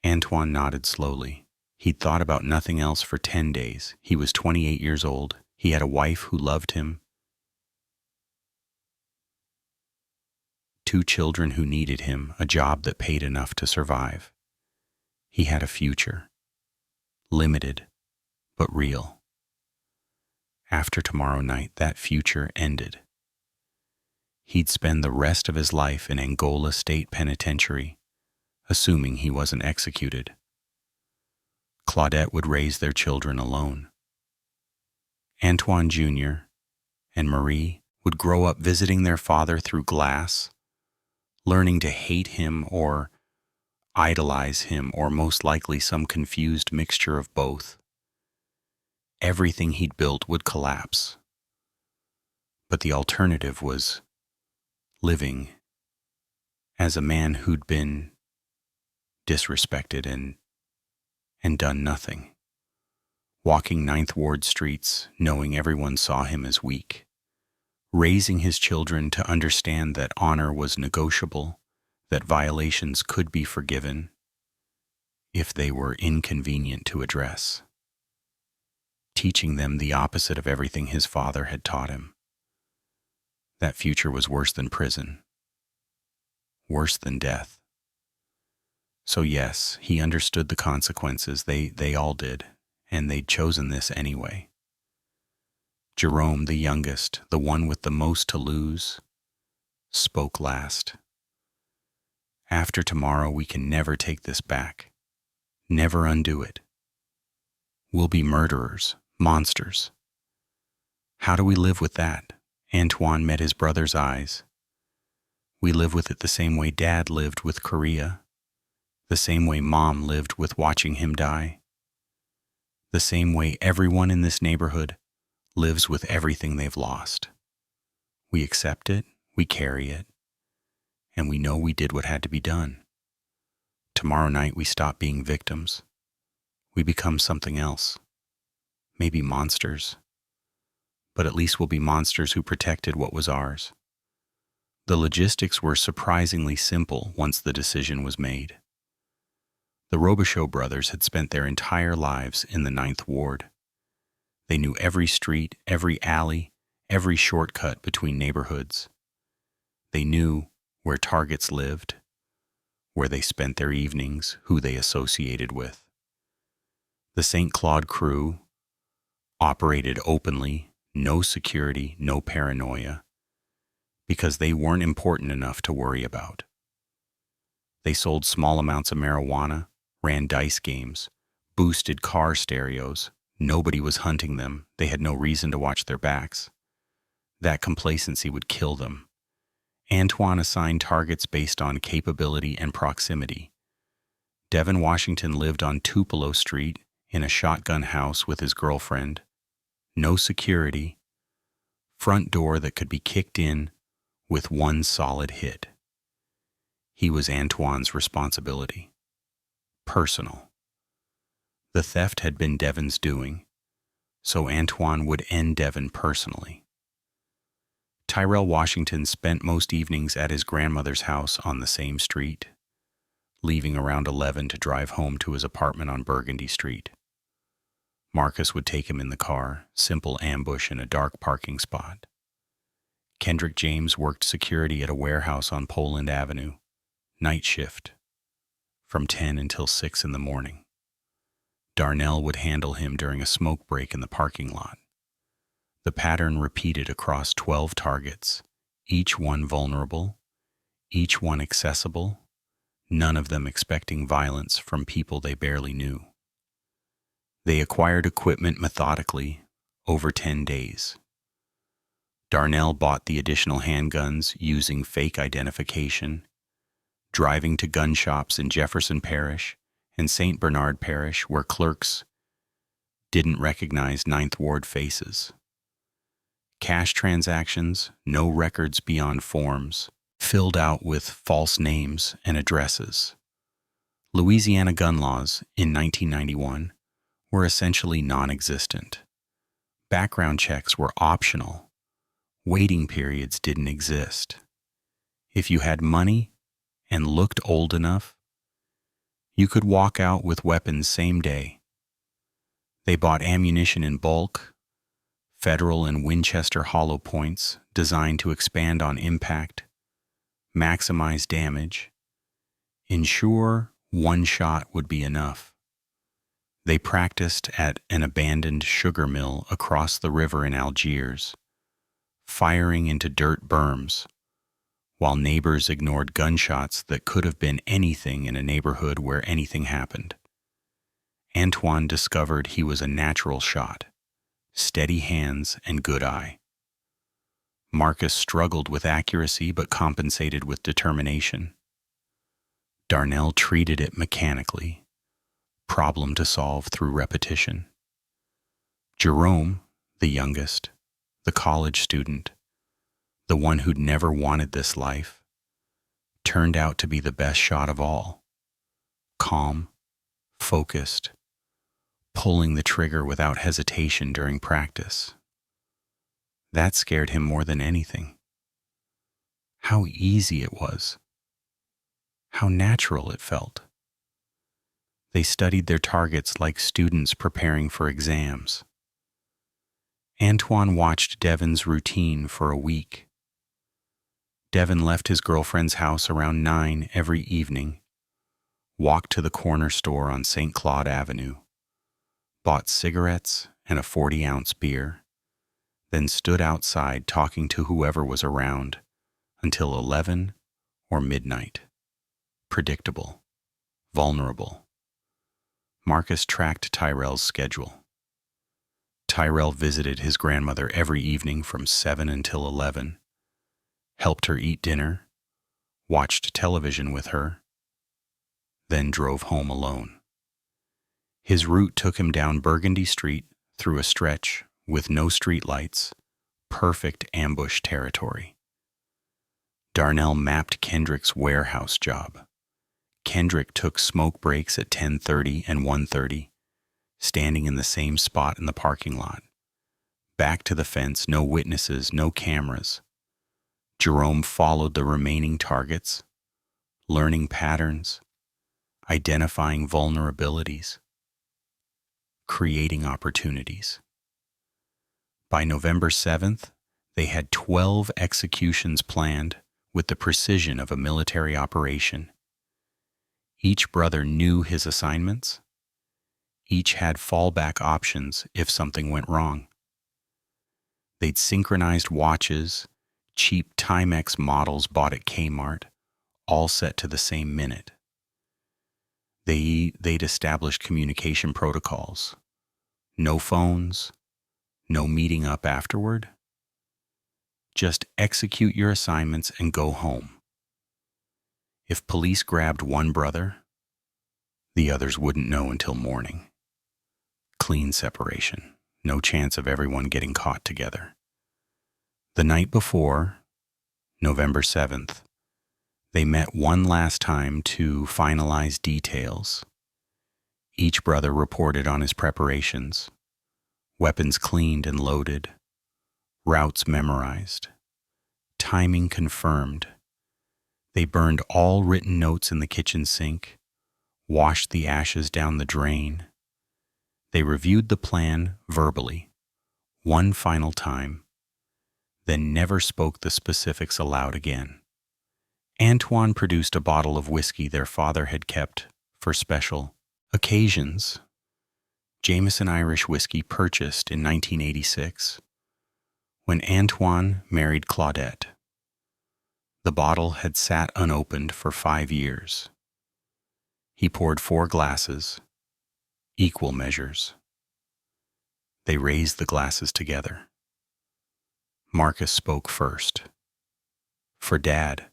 Antoine nodded slowly. He'd thought about nothing else for 10 days. He was 28 years old. He had a wife who loved him, 2 children who needed him, a job that paid enough to survive. He had a future. Limited, but real. After tomorrow night, that future ended. He'd spend the rest of his life in Angola State Penitentiary, assuming he wasn't executed. Claudette would raise their children alone. Antoine Jr. and Marie would grow up visiting their father through glass, learning to hate him or idolize him, or most likely some confused mixture of both. Everything he'd built would collapse. But the alternative was living as a man who'd been disrespected and done nothing. Walking 9th Ward streets, knowing everyone saw him as weak. Raising his children to understand that honor was negotiable, that violations could be forgiven if they were inconvenient to address. Teaching them the opposite of everything his father had taught him. That future was worse than prison, worse than death. So yes, he understood the consequences. They all did, and they'd chosen this anyway. Jerome, the youngest, the one with the most to lose, spoke last. After tomorrow, we can never take this back. Never undo it. We'll be murderers, monsters. How do we live with that? Antoine met his brother's eyes. We live with it the same way Dad lived with Korea, the same way Mom lived with watching him die, the same way everyone in this neighborhood lives with everything they've lost. We accept it, we carry it, and we know we did what had to be done. Tomorrow night we stop being victims. We become something else. Maybe monsters. But at least we'll be monsters who protected what was ours. The logistics were surprisingly simple once the decision was made. The Robichaux brothers had spent their entire lives in the Ninth Ward. They knew every street, every alley, every shortcut between neighborhoods. They knew where targets lived, where they spent their evenings, who they associated with. The St. Claude Crew operated openly, no security, no paranoia, because they weren't important enough to worry about. They sold small amounts of marijuana, ran dice games, boosted car stereos. Nobody was hunting them. They had no reason to watch their backs. That complacency would kill them. Antoine assigned targets based on capability and proximity. Devin Washington lived on Tupelo Street in a shotgun house with his girlfriend. No security. Front door that could be kicked in with one solid hit. He was Antoine's responsibility. Personal. The theft had been Devin's doing, so Antoine would end Devin personally. Tyrell Washington spent most evenings at his grandmother's house on the same street, leaving around 11 to drive home to his apartment on Burgundy Street. Marcus would take him in the car, simple ambush in a dark parking spot. Kendrick James worked security at a warehouse on Poland Avenue, night shift, from 10 until 6 in the morning. Darnell would handle him during a smoke break in the parking lot. The pattern repeated across 12 targets, each one vulnerable, each one accessible, none of them expecting violence from people they barely knew. They acquired equipment methodically over 10 days. Darnell bought the additional handguns using fake identification, driving to gun shops in Jefferson Parish and St. Bernard Parish where clerks didn't recognize Ninth Ward faces. Cash transactions, no records beyond forms, filled out with false names and addresses. Louisiana gun laws in 1991 were essentially non-existent. Background checks were optional. Waiting periods didn't exist. If you had money and looked old enough, you could walk out with weapons same day. They bought ammunition in bulk, Federal and Winchester hollow points designed to expand on impact, maximize damage, ensure one shot would be enough. They practiced at an abandoned sugar mill across the river in Algiers, firing into dirt berms, while neighbors ignored gunshots that could have been anything in a neighborhood where anything happened. Antoine discovered he was a natural shot, steady hands and good eye. Marcus struggled with accuracy but compensated with determination. Darnell treated it mechanically, problem to solve through repetition. Jerome, the youngest, the college student, the one who'd never wanted this life, turned out to be the best shot of all. Calm, focused, pulling the trigger without hesitation during practice. That scared him more than anything. How easy it was. How natural it felt. They studied their targets like students preparing for exams. Antoine watched Devin's routine for a week. Devin left his girlfriend's house around 9 every evening, walked to the corner store on St. Claude Avenue, bought cigarettes and a 40-ounce beer, then stood outside talking to whoever was around until 11 or midnight. Predictable, vulnerable. Marcus tracked Tyrell's schedule. Tyrell visited his grandmother every evening from 7 until 11, helped her eat dinner, watched television with her, then drove home alone. His route took him down Burgundy Street through a stretch with no streetlights, perfect ambush territory. Darnell mapped Kendrick's warehouse job. Kendrick took smoke breaks at 10:30 and 1:30, standing in the same spot in the parking lot. Back to the fence, no witnesses, no cameras. Jerome followed the remaining targets, learning patterns, identifying vulnerabilities, creating opportunities. By November 7th, they had 12 executions planned with the precision of a military operation. Each brother knew his assignments. Each had fallback options if something went wrong. They'd synchronized watches, cheap Timex models bought at Kmart, all set to the same minute. They'd established communication protocols. No phones, no meeting up afterward. Just execute your assignments and go home. If police grabbed one brother, the others wouldn't know until morning. Clean separation. No chance of everyone getting caught together. The night before, November 7th, they met one last time to finalize details. Each brother reported on his preparations. Weapons cleaned and loaded. Routes memorized. Timing confirmed. They burned all written notes in the kitchen sink, washed the ashes down the drain. They reviewed the plan verbally, one final time, then never spoke the specifics aloud again. Antoine produced a bottle of whiskey their father had kept for special occasions. Jameson Irish whiskey purchased in 1986, when Antoine married Claudette. The bottle had sat unopened for 5 years. He poured 4 glasses, equal measures. They raised the glasses together. Marcus spoke first. For Dad.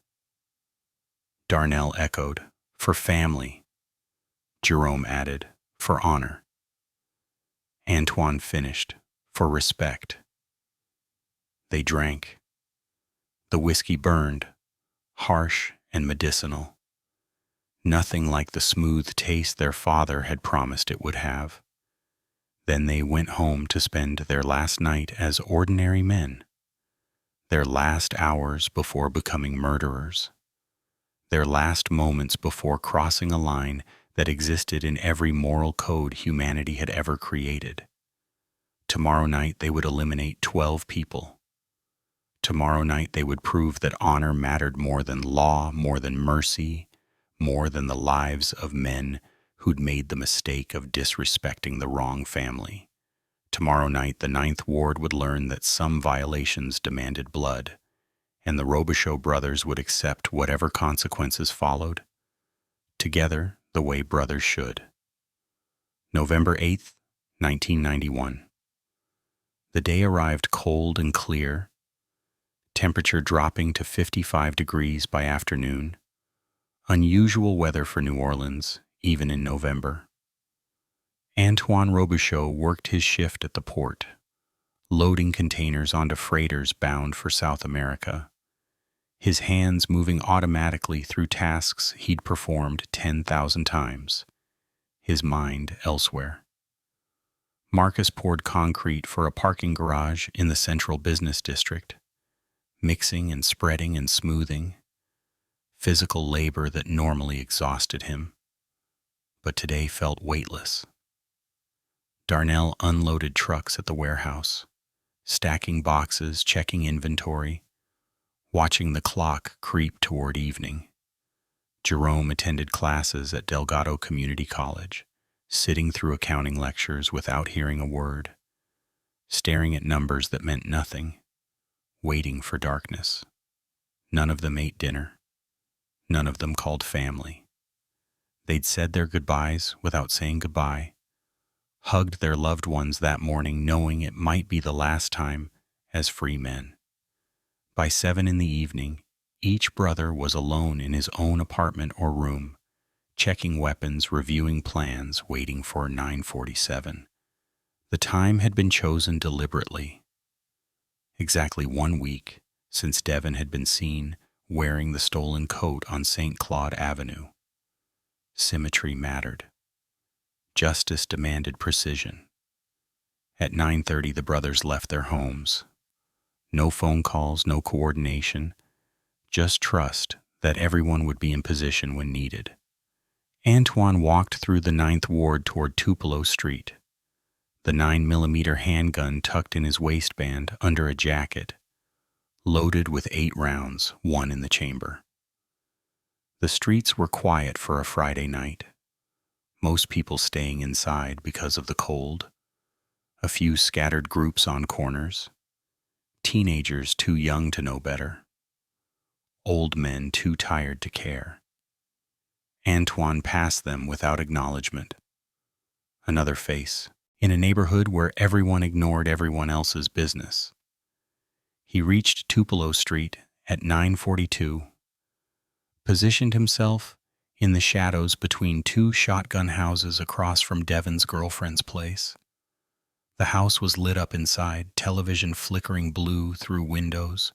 Darnell echoed. For family. Jerome added. For honor. Antoine finished. For respect. They drank. The whiskey burned, harsh and medicinal. Nothing like the smooth taste their father had promised it would have. Then they went home to spend their last night as ordinary men, their last hours before becoming murderers, their last moments before crossing a line that existed in every moral code humanity had ever created. Tomorrow night they would eliminate 12 people. Tomorrow night they would prove that honor mattered more than law, more than mercy, more than the lives of men who'd made the mistake of disrespecting the wrong family. Tomorrow night the Ninth Ward would learn that some violations demanded blood, and the Robichaux brothers would accept whatever consequences followed, together the way brothers should. November 8th, 1991. The day arrived cold and clear, temperature dropping to 55 degrees by afternoon. Unusual weather for New Orleans, even in November. Antoine Robichaux worked his shift at the port, loading containers onto freighters bound for South America, his hands moving automatically through tasks he'd performed 10,000 times, his mind elsewhere. Marcus poured concrete for a parking garage in the central business district, mixing and spreading and smoothing, physical labor that normally exhausted him, but today felt weightless. Darnell unloaded trucks at the warehouse, stacking boxes, checking inventory, watching the clock creep toward evening. Jerome attended classes at Delgado Community College, sitting through accounting lectures without hearing a word, staring at numbers that meant nothing, waiting for darkness. None of them ate dinner. None of them called family. They'd said their goodbyes without saying goodbye, hugged their loved ones that morning knowing it might be the last time as free men. By 7 in the evening, each brother was alone in his own apartment or room, checking weapons, reviewing plans, waiting for 9:47. The time had been chosen deliberately. Exactly 1 week since Devin had been seen wearing the stolen coat on St. Claude Avenue. Symmetry mattered. Justice demanded precision. At 9:30, the brothers left their homes. No phone calls, no coordination, just trust that everyone would be in position when needed. Antoine walked through the 9th Ward toward Tupelo Street, the 9mm handgun tucked in his waistband under a jacket, loaded with 8 rounds, 1 in the chamber. The streets were quiet for a Friday night, most people staying inside because of the cold, a few scattered groups on corners, teenagers too young to know better, old men too tired to care. Antoine passed them without acknowledgement. Another face, in a neighborhood where everyone ignored everyone else's business. He reached Tupelo Street at 9:42, positioned himself in the shadows between 2 shotgun houses across from Devin's girlfriend's place. The house was lit up inside, television flickering blue through windows,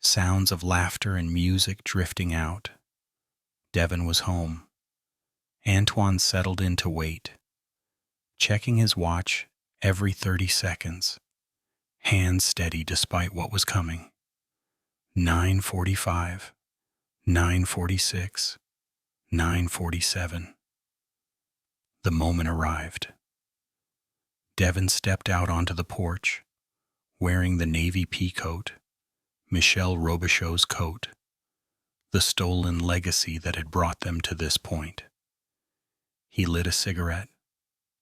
sounds of laughter and music drifting out. Devin was home. Antoine settled in to wait, checking his watch every 30 seconds, hands steady despite what was coming. 9:45, 9:46, 9:47. The moment arrived. Devin stepped out onto the porch, wearing the navy peacoat, Michelle Robichaux's coat, the stolen legacy that had brought them to this point. He lit a cigarette,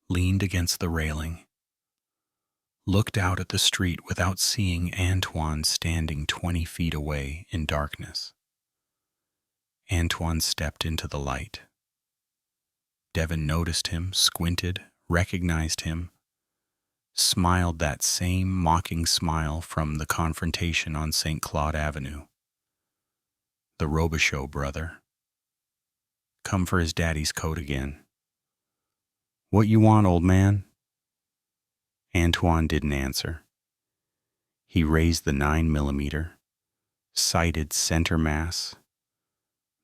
leaned against the railing, looked out at the street without seeing Antoine standing 20 feet away in darkness. Antoine stepped into the light. Devin noticed him, squinted, recognized him, smiled that same mocking smile from the confrontation on St. Claude Avenue. The Robichaux brother. Come for his daddy's coat again. What you want, old man? Antoine didn't answer. He raised the 9mm, sighted center mass,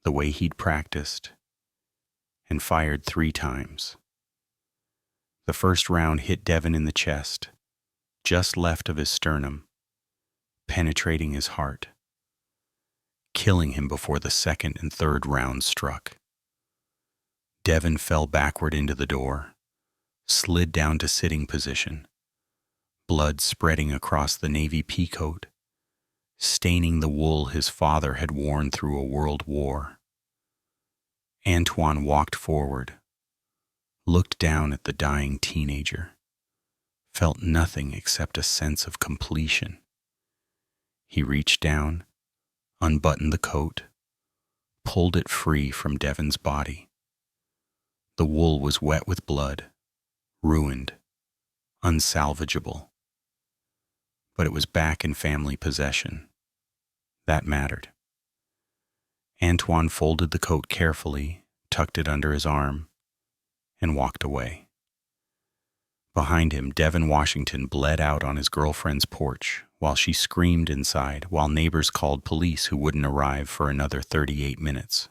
the way he'd practiced, and fired 3 times. The first round hit Devin in the chest, just left of his sternum, penetrating his heart, killing him before the second and third rounds struck. Devin fell backward into the door, slid down to sitting position, blood spreading across the navy peacoat, staining the wool his father had worn through a world war. Antoine walked forward, looked down at the dying teenager, felt nothing except a sense of completion. He reached down, unbuttoned the coat, pulled it free from Devin's body. The wool was wet with blood, ruined, unsalvageable. But it was back in family possession. That mattered. Antoine folded the coat carefully, tucked it under his arm, and walked away. Behind him, Devin Washington bled out on his girlfriend's porch while she screamed inside, while neighbors called police who wouldn't arrive for another 38 minutes.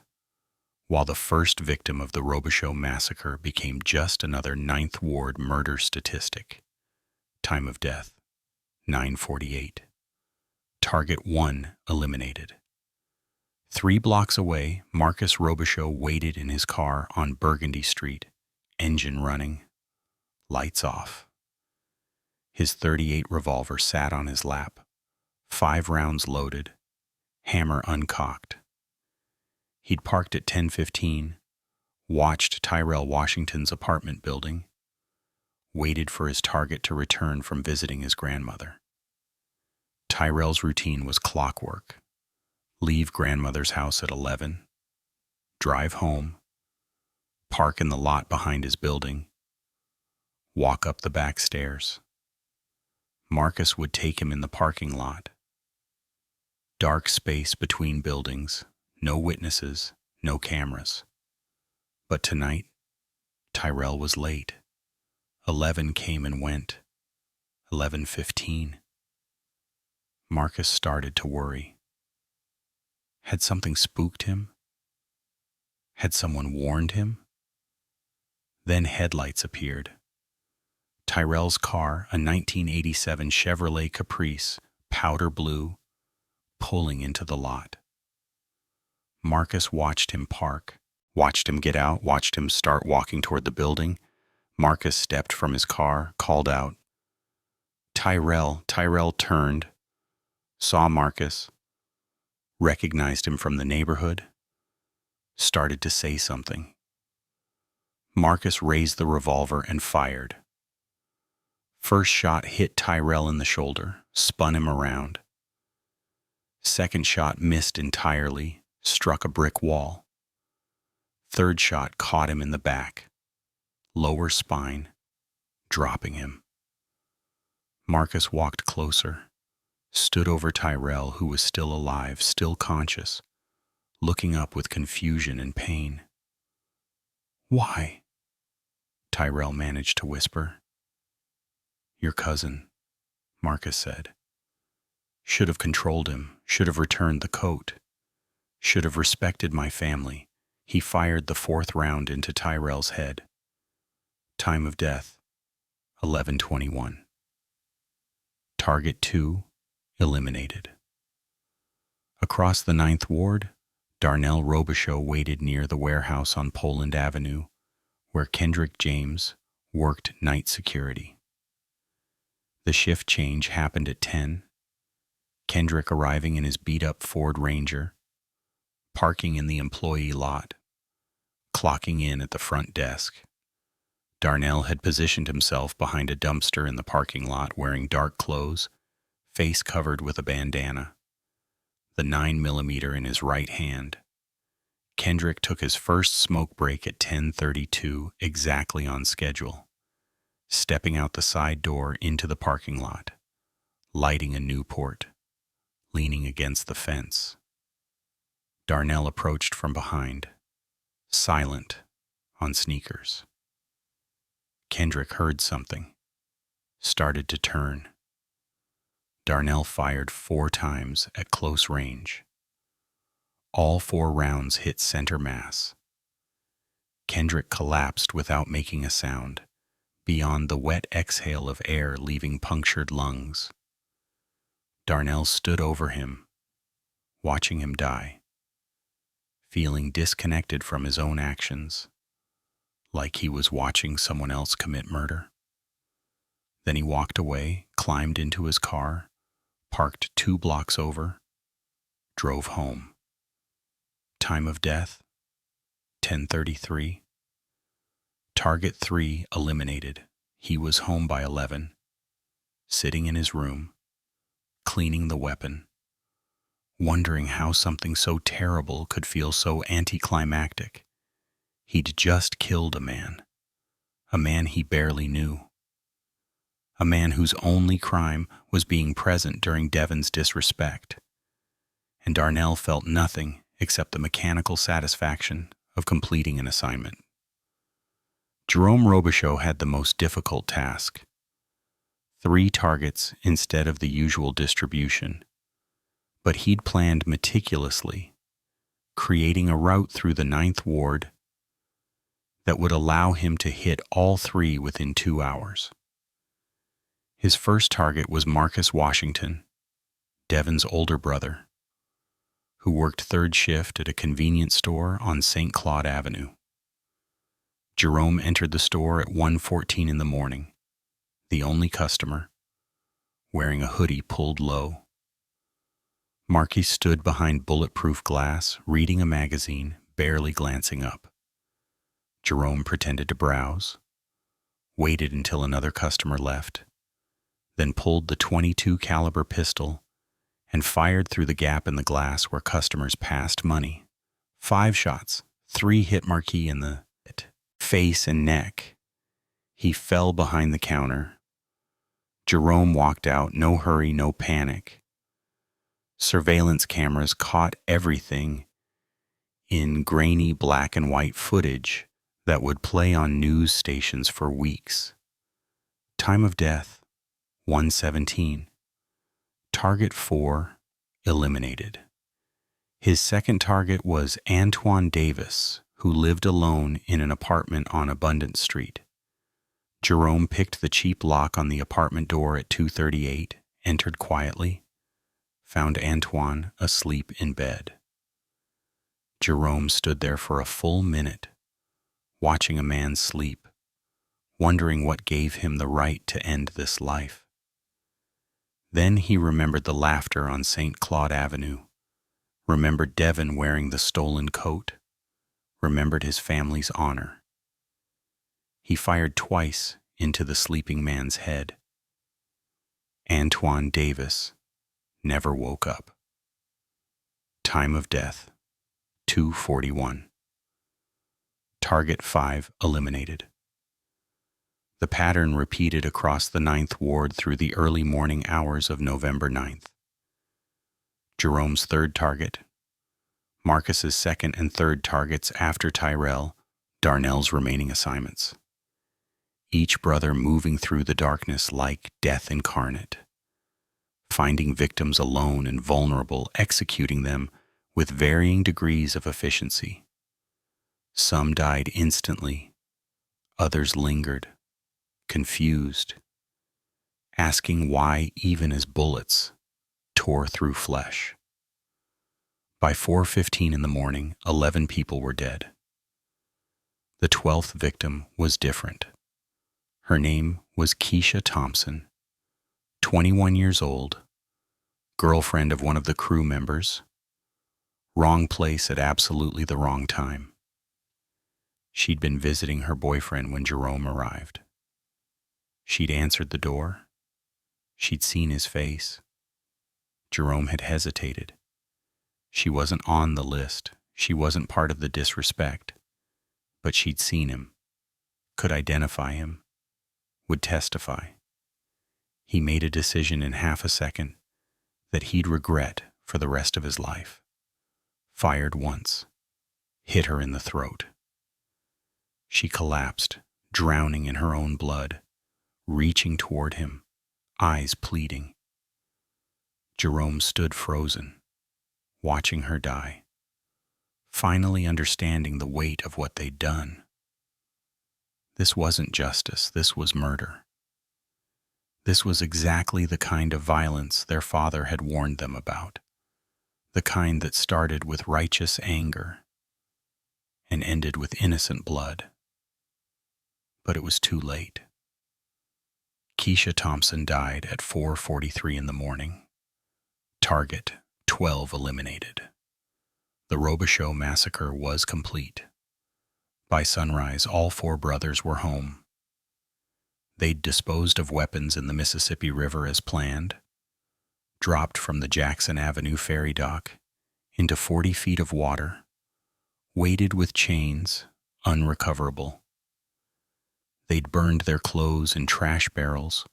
While the first victim of the Robichaux Massacre became just another 9th Ward murder statistic. Time of death, 9:48. Target 1 eliminated. 3 blocks away, Marcus Robichaux waited in his car on Burgundy Street, engine running, lights off. His .38 revolver sat on his lap, 5 rounds loaded, hammer uncocked. He'd parked at 10:15, watched Tyrell Washington's apartment building, waited for his target to return from visiting his grandmother. Tyrell's routine was clockwork. Leave grandmother's house at 11, drive home, park in the lot behind his building, walk up the back stairs. Marcus would take him in the parking lot. Dark space between buildings, no witnesses, no cameras. But tonight, Tyrell was late. 11 came and went. 11:15. Marcus started to worry. Had something spooked him? Had someone warned him? Then headlights appeared. Tyrell's car, a 1987 Chevrolet Caprice, powder blue, pulling into the lot. Marcus watched him park, watched him get out, watched him start walking toward the building. Marcus stepped from his car, called out, "Tyrell." Tyrell turned, saw Marcus, recognized him from the neighborhood, started to say something. Marcus raised the revolver and fired. First shot hit Tyrell in the shoulder, spun him around. Second shot missed entirely, struck a brick wall. Third shot caught him in the back, lower spine, dropping him. Marcus walked closer, stood over Tyrell, who was still alive, still conscious, looking up with confusion and pain. "Why?" Tyrell managed to whisper. "Your cousin," Marcus said. "Should have controlled him, should have returned the coat, should have respected my family." He fired the fourth round into Tyrell's head. Time of death, 11:21. Target 2, eliminated. Across the 9th Ward, Darnell Robichaux waited near the warehouse on Poland Avenue, where Kendrick James worked night security. The shift change happened at 10, Kendrick arriving in his beat-up Ford Ranger, parking in the employee lot, clocking in at the front desk. Darnell had positioned himself behind a dumpster in the parking lot, wearing dark clothes, face covered with a bandana, the 9mm in his right hand. Kendrick took his first smoke break at 10:32, exactly on schedule, stepping out the side door into the parking lot, lighting a Newport, leaning against the fence. Darnell approached from behind, silent, on sneakers. Kendrick heard something, started to turn. Darnell fired 4 times at close range. All 4 rounds hit center mass. Kendrick collapsed without making a sound, beyond the wet exhale of air leaving punctured lungs. Darnell stood over him, watching him die, feeling disconnected from his own actions, like he was watching someone else commit murder. Then he walked away, climbed into his car, parked 2 blocks over, drove home. Time of death, 10:33. Target 3 eliminated. He was home by 11, sitting in his room, cleaning the weapon, wondering how something so terrible could feel so anticlimactic. He'd just killed a man he barely knew, a man whose only crime was being present during Devon's disrespect. And Darnell felt nothing except the mechanical satisfaction of completing an assignment. Jerome Robichaux had the most difficult task. 3 targets instead of the usual distribution, but he'd planned meticulously, creating a route through the 9th Ward that would allow him to hit all 3 within 2 hours. His first target was Marcus Washington, Devon's older brother, who worked 3rd shift at a convenience store on St. Claude Avenue. Jerome entered the store at 1:14 in the morning, the only customer, wearing a hoodie pulled low. Marky stood behind bulletproof glass, reading a magazine, barely glancing up. Jerome pretended to browse, waited until another customer left, then pulled the .22 caliber pistol and fired through the gap in the glass where customers passed money. 5 shots, 3 hit Marquis in the face and neck. He fell behind the counter. Jerome walked out, no hurry, no panic. Surveillance cameras caught everything in grainy black and white footage that would play on news stations for weeks. Time of death, 1:17. Target 4, eliminated. His second target was Antoine Davis, who lived alone in an apartment on Abundant Street. Jerome picked the cheap lock on the apartment door at 2:38, entered quietly, found Antoine asleep in bed. Jerome stood there for a full minute, watching a man sleep, wondering what gave him the right to end this life. Then he remembered the laughter on St. Claude Avenue, remembered Devon wearing the stolen coat, remembered his family's honor. He fired twice into the sleeping man's head. Antoine Davis never woke up. Time of death, 2:41. Target 5 eliminated. The pattern repeated across the 9th Ward through the early morning hours of November 9th. Jerome's third target, Marcus's second and third targets after Tyrell, Darnell's remaining assignments. Each brother moving through the darkness like death incarnate, finding victims alone and vulnerable, executing them with varying degrees of efficiency. Some died instantly, others lingered, confused, asking why even as bullets tore through flesh. By 4:15 in the morning, 11 people were dead. The 12th victim was different. Her name was Keisha Thompson, 21 years old, girlfriend of one of the crew members, wrong place at absolutely the wrong time. She'd been visiting her boyfriend when Jerome arrived. She'd answered the door. She'd seen his face. Jerome had hesitated. She wasn't on the list. She wasn't part of the disrespect. But she'd seen him, could identify him, would testify. He made a decision in half a second that he'd regret for the rest of his life. Fired once, hit her in the throat. She collapsed, drowning in her own blood, reaching toward him, eyes pleading. Jerome stood frozen, watching her die, finally understanding the weight of what they'd done. This wasn't justice, this was murder. This was exactly the kind of violence their father had warned them about, the kind that started with righteous anger and ended with innocent blood. But it was too late. Keisha Thompson died at 4:43 in the morning. Target 12 eliminated. The Robichaux Massacre was complete. By sunrise, all 4 brothers were home. They'd disposed of weapons in the Mississippi River as planned, dropped from the Jackson Avenue ferry dock into 40 feet of water, weighted with chains, unrecoverable. They'd burned their clothes in trash barrels,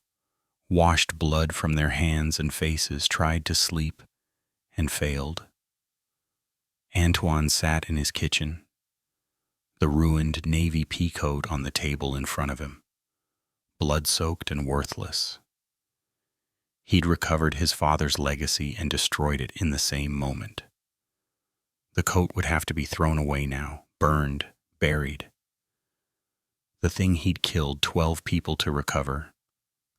washed blood from their hands and faces, tried to sleep, and failed. Antoine sat in his kitchen, the ruined navy peacoat on the table in front of him, blood-soaked and worthless. He'd recovered his father's legacy and destroyed it in the same moment. The coat would have to be thrown away now, burned, buried. The thing he'd killed 12 people to recover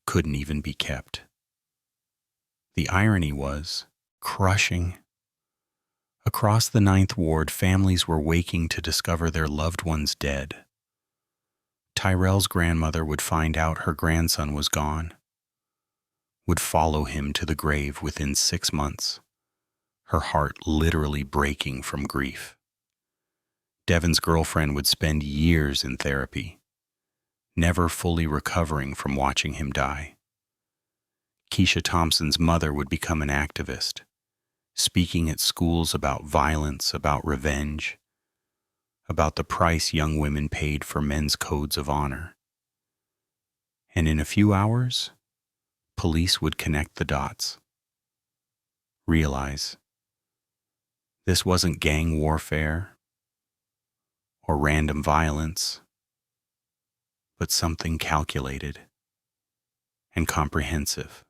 couldn't even be kept. The irony was crushing. Across the 9th Ward, families were waking to discover their loved ones dead. Tyrell's grandmother would find out her grandson was gone, would follow him to the grave within 6 months, her heart literally breaking from grief. Devon's girlfriend would spend years in therapy, never fully recovering from watching him die. Keisha Thompson's mother would become an activist, speaking at schools about violence, about revenge, about the price young women paid for men's codes of honor. And in a few hours, police would connect the dots. Realize this wasn't gang warfare or random violence, but something calculated and comprehensive.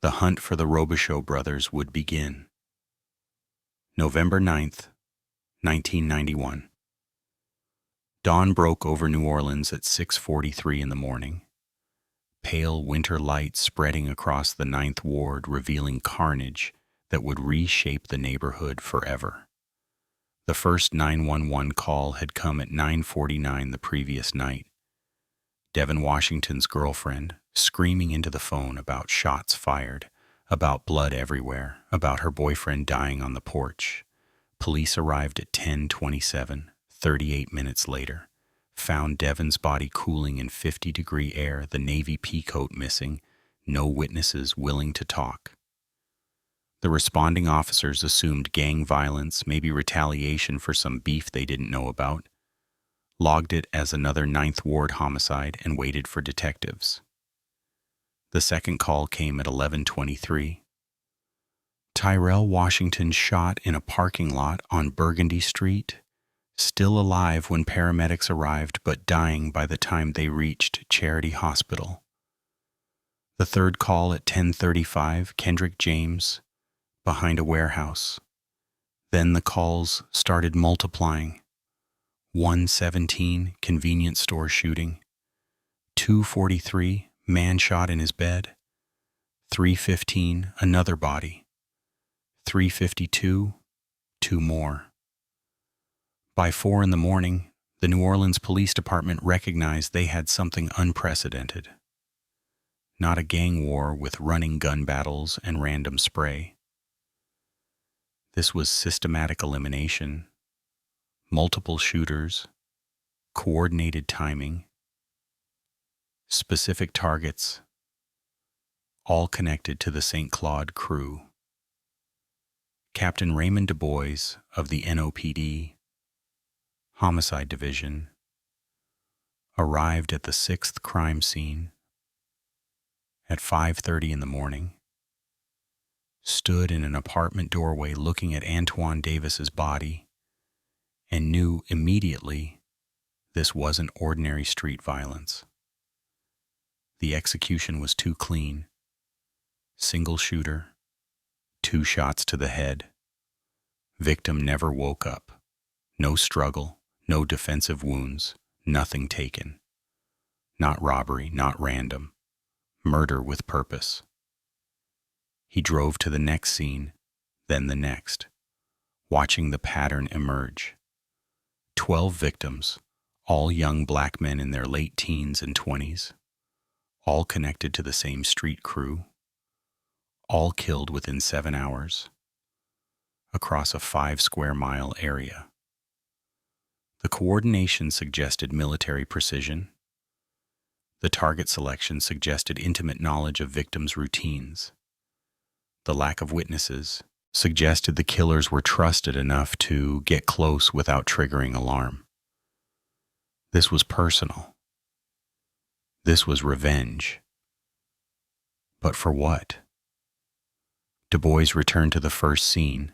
The hunt for the Robichaux brothers would begin. November 9th, 1991. Dawn broke over New Orleans at 6:43 in the morning. Pale winter light spreading across the Ninth Ward, revealing carnage that would reshape the neighborhood forever. The first 911 call had come at 9:49 the previous night. Devon Washington's girlfriend, screaming into the phone about shots fired, about blood everywhere, about her boyfriend dying on the porch. Police arrived at 10:27, 38 minutes later, found Devon's body cooling in 50-degree air, the navy peacoat missing, no witnesses willing to talk. The responding officers assumed gang violence, maybe retaliation for some beef they didn't know about, logged it as another Ninth Ward homicide, and waited for detectives. The second call came at 11:23. Tyrell Washington shot in a parking lot on Burgundy Street, still alive when paramedics arrived but dying by the time they reached Charity Hospital. The third call at 10:35, Kendrick James, behind a warehouse. Then the calls started multiplying. 1:17, convenience store shooting. 2:43, man shot in his bed. 3:15, another body. 3:52, two more. By 4 in the morning, the New Orleans Police Department recognized they had something unprecedented. Not a gang war with running gun battles and random spray. This was systematic elimination, multiple shooters, coordinated timing, specific targets, all connected to the St. Claude Crew. Captain Raymond Du Bois of the NOPD Homicide Division arrived at the 6th crime scene at 5:30 in the morning, stood in an apartment doorway looking at Antoine Davis's body, and knew immediately this wasn't ordinary street violence. The execution was too clean. Single shooter, 2 shots to the head. Victim never woke up. No struggle, no defensive wounds, nothing taken. Not robbery, not random. Murder with purpose. He drove to the next scene, then the next, watching the pattern emerge. 12 victims, all young black men in their late teens and 20s, all connected to the same street crew, all killed within 7 hours, across a 5-square-mile area. The coordination suggested military precision. The target selection suggested intimate knowledge of victims' routines. The lack of witnesses suggested the killers were trusted enough to get close without triggering alarm. This was personal. This was revenge. But for what? Du Bois returned to the first scene,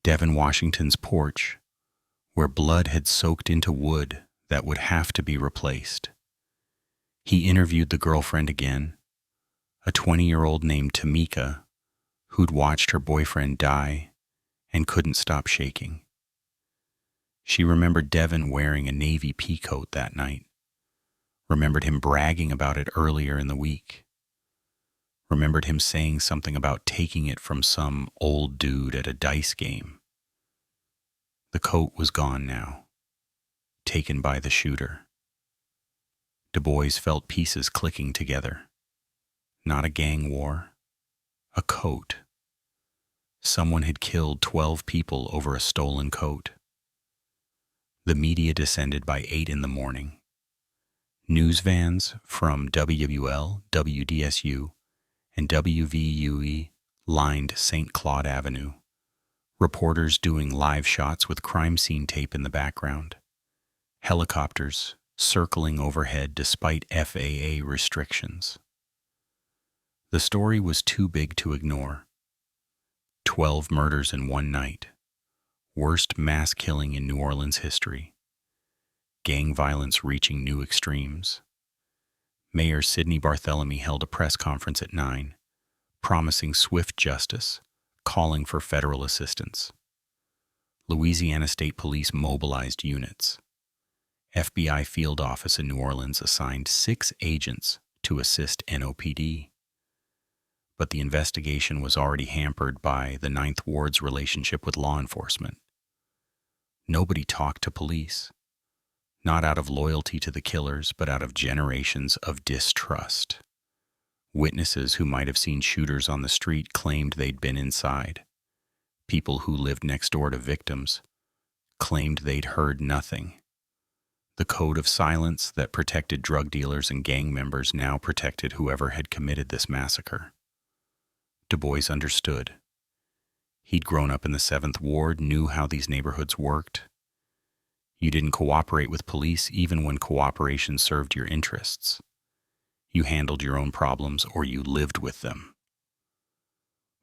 Devon Washington's porch, where blood had soaked into wood that would have to be replaced. He interviewed the girlfriend again, a 20-year-old named Tamika, who'd watched her boyfriend die and couldn't stop shaking. She remembered Devon wearing a navy peacoat that night, remembered him bragging about it earlier in the week, remembered him saying something about taking it from some old dude at a dice game. The coat was gone now, taken by the shooter. Du Bois felt pieces clicking together. Not a gang war, a coat. Someone had killed 12 people over a stolen coat. The media descended by 8 in the morning. News vans from WWL, WDSU, and WVUE lined St. Claude Avenue. Reporters doing live shots with crime scene tape in the background. Helicopters circling overhead despite FAA restrictions. The story was too big to ignore. 12 murders in one night. Worst mass killing in New Orleans history. Gang violence reaching new extremes. Mayor Sidney Barthélemy held a press conference at 9, promising swift justice, calling for federal assistance. Louisiana State Police mobilized units. FBI field office in New Orleans assigned 6 agents to assist NOPD. But the investigation was already hampered by the Ninth Ward's relationship with law enforcement. Nobody talked to police, not out of loyalty to the killers, but out of generations of distrust. Witnesses who might have seen shooters on the street claimed they'd been inside. People who lived next door to victims claimed they'd heard nothing. The code of silence that protected drug dealers and gang members now protected whoever had committed this massacre. Du Bois understood. He'd grown up in the 7th Ward, knew how these neighborhoods worked. You didn't cooperate with police even when cooperation served your interests. You handled your own problems or you lived with them.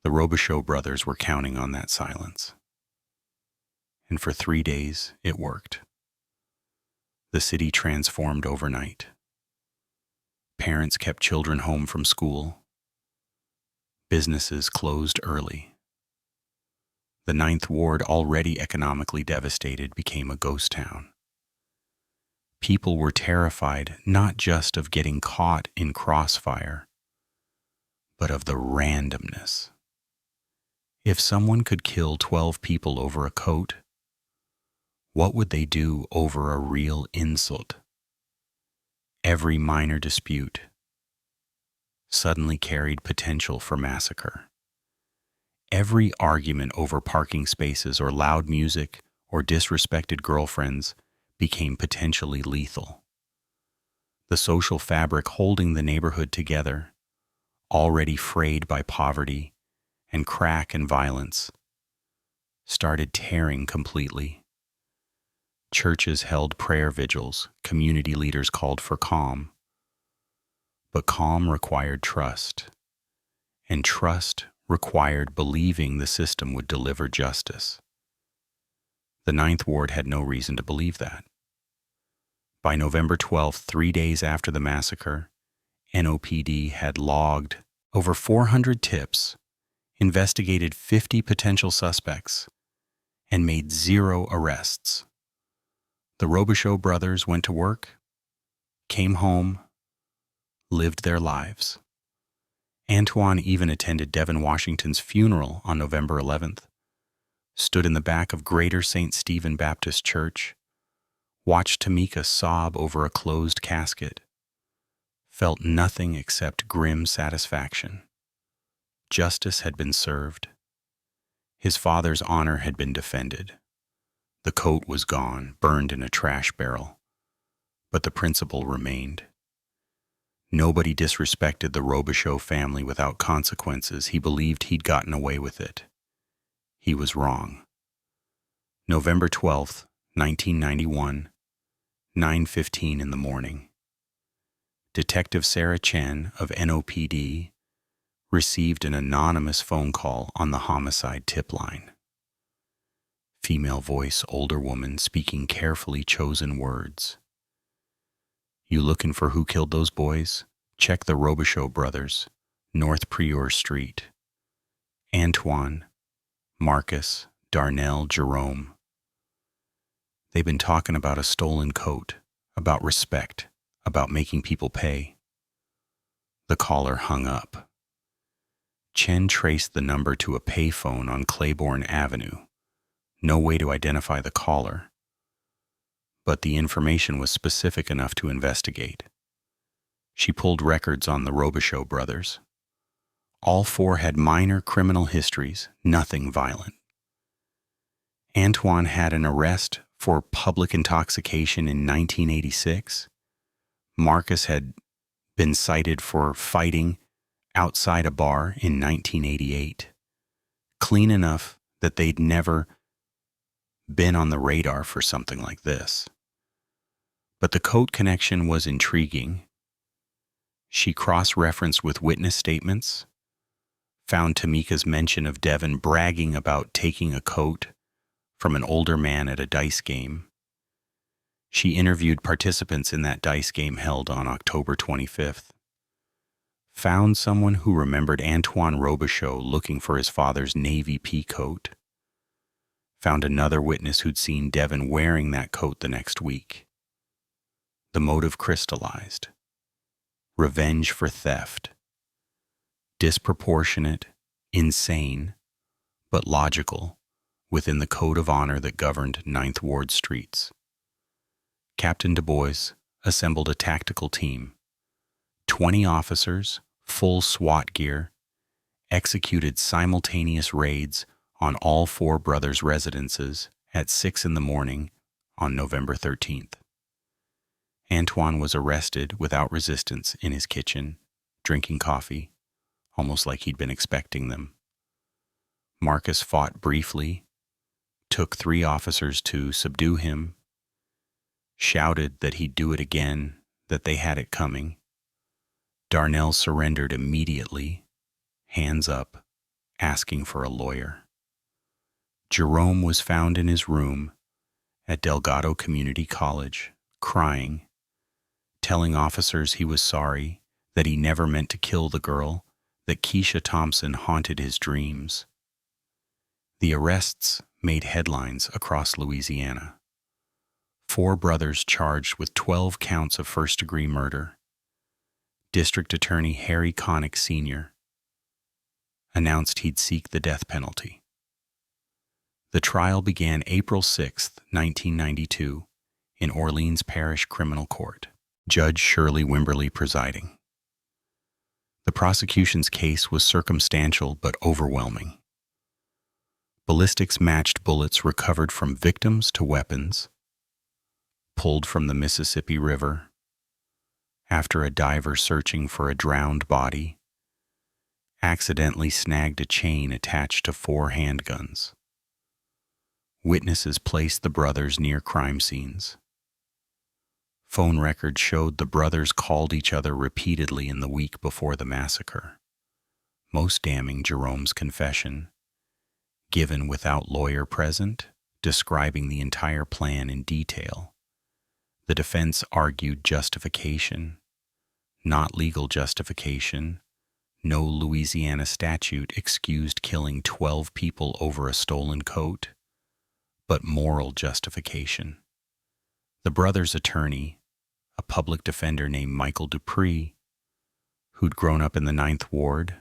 The Robichaux brothers were counting on that silence. And for 3 days, it worked. The city transformed overnight. Parents kept children home from school. Businesses closed early. The 9th Ward, already economically devastated, became a ghost town. People were terrified not just of getting caught in crossfire, but of the randomness. If someone could kill 12 people over a coat, what would they do over a real insult? Every minor dispute suddenly carried potential for massacre. Every argument over parking spaces or loud music or disrespected girlfriends became potentially lethal. The social fabric holding the neighborhood together, already frayed by poverty and crack and violence, started tearing completely. Churches held prayer vigils, community leaders called for calm. But calm required trust, and trust required believing the system would deliver justice. The 9th Ward had no reason to believe that. By November 12th, 3 days after the massacre, NOPD had logged over 400 tips, investigated 50 potential suspects, and made 0 arrests. The Robichaux brothers went to work, came home, lived their lives. Antoine even attended Devin Washington's funeral on November 11th, stood in the back of Greater St. Stephen Baptist Church, watched Tamika sob over a closed casket, felt nothing except grim satisfaction. Justice had been served. His father's honor had been defended. The coat was gone, burned in a trash barrel, but the principle remained. Nobody disrespected the Robichaux family without consequences. He believed he'd gotten away with it. He was wrong. November 12th, 1991, 9:15 in the morning. Detective Sarah Chen of NOPD received an anonymous phone call on the homicide tip line. Female voice, older woman speaking carefully chosen words. You looking for who killed those boys? Check the Robichaux brothers, North Prior Street. Antoine, Marcus, Darnell, Jerome. They've been talking about a stolen coat, about respect, about making people pay. The caller hung up. Chen traced the number to a payphone on Claiborne Avenue. No way to identify the caller, but the information was specific enough to investigate. She pulled records on the Robichaux brothers. All four had minor criminal histories, nothing violent. Antoine had an arrest for public intoxication in 1986. Marcus had been cited for fighting outside a bar in 1988. Clean enough that they'd never been on the radar for something like this. But the coat connection was intriguing. She cross-referenced with witness statements, found Tamika's mention of Devin bragging about taking a coat from an older man at a dice game. She interviewed participants in that dice game held on October 25th. Found someone who remembered Antoine Robichaux looking for his father's navy peacoat. Found another witness who'd seen Devin wearing that coat the next week. The motive crystallized. Revenge for theft. Disproportionate, insane, but logical within the code of honor that governed Ninth Ward streets. Captain Du Bois assembled a tactical team. 20 officers, full SWAT gear, executed simultaneous raids on all four brothers' residences at 6 a.m. on November 13th. Antoine was arrested without resistance in his kitchen, drinking coffee, almost like he'd been expecting them. Marcus fought briefly, took 3 officers to subdue him, shouted that he'd do it again, that they had it coming. Darnell surrendered immediately, hands up, asking for a lawyer. Jerome was found in his room at Delgado Community College, crying, telling officers he was sorry, that he never meant to kill the girl, that Keisha Thompson haunted his dreams. The arrests made headlines across Louisiana. 4 brothers charged with 12 counts of first-degree murder. District Attorney Harry Connick Sr. announced he'd seek the death penalty. The trial began April 6, 1992, in Orleans Parish Criminal Court, Judge Shirley Wimberly presiding. The prosecution's case was circumstantial but overwhelming. Ballistics matched bullets recovered from victims to weapons, pulled from the Mississippi River, after a diver searching for a drowned body, accidentally snagged a chain attached to 4 handguns. Witnesses placed the brothers near crime scenes. Phone records showed the brothers called each other repeatedly in the week before the massacre. Most damning, Jerome's confession, given without lawyer present, describing the entire plan in detail. The defense argued justification, not legal justification. No Louisiana statute excused killing 12 people over a stolen coat, but moral justification. The brothers' attorney, a public defender named Michael Dupree, who'd grown up in the Ninth Ward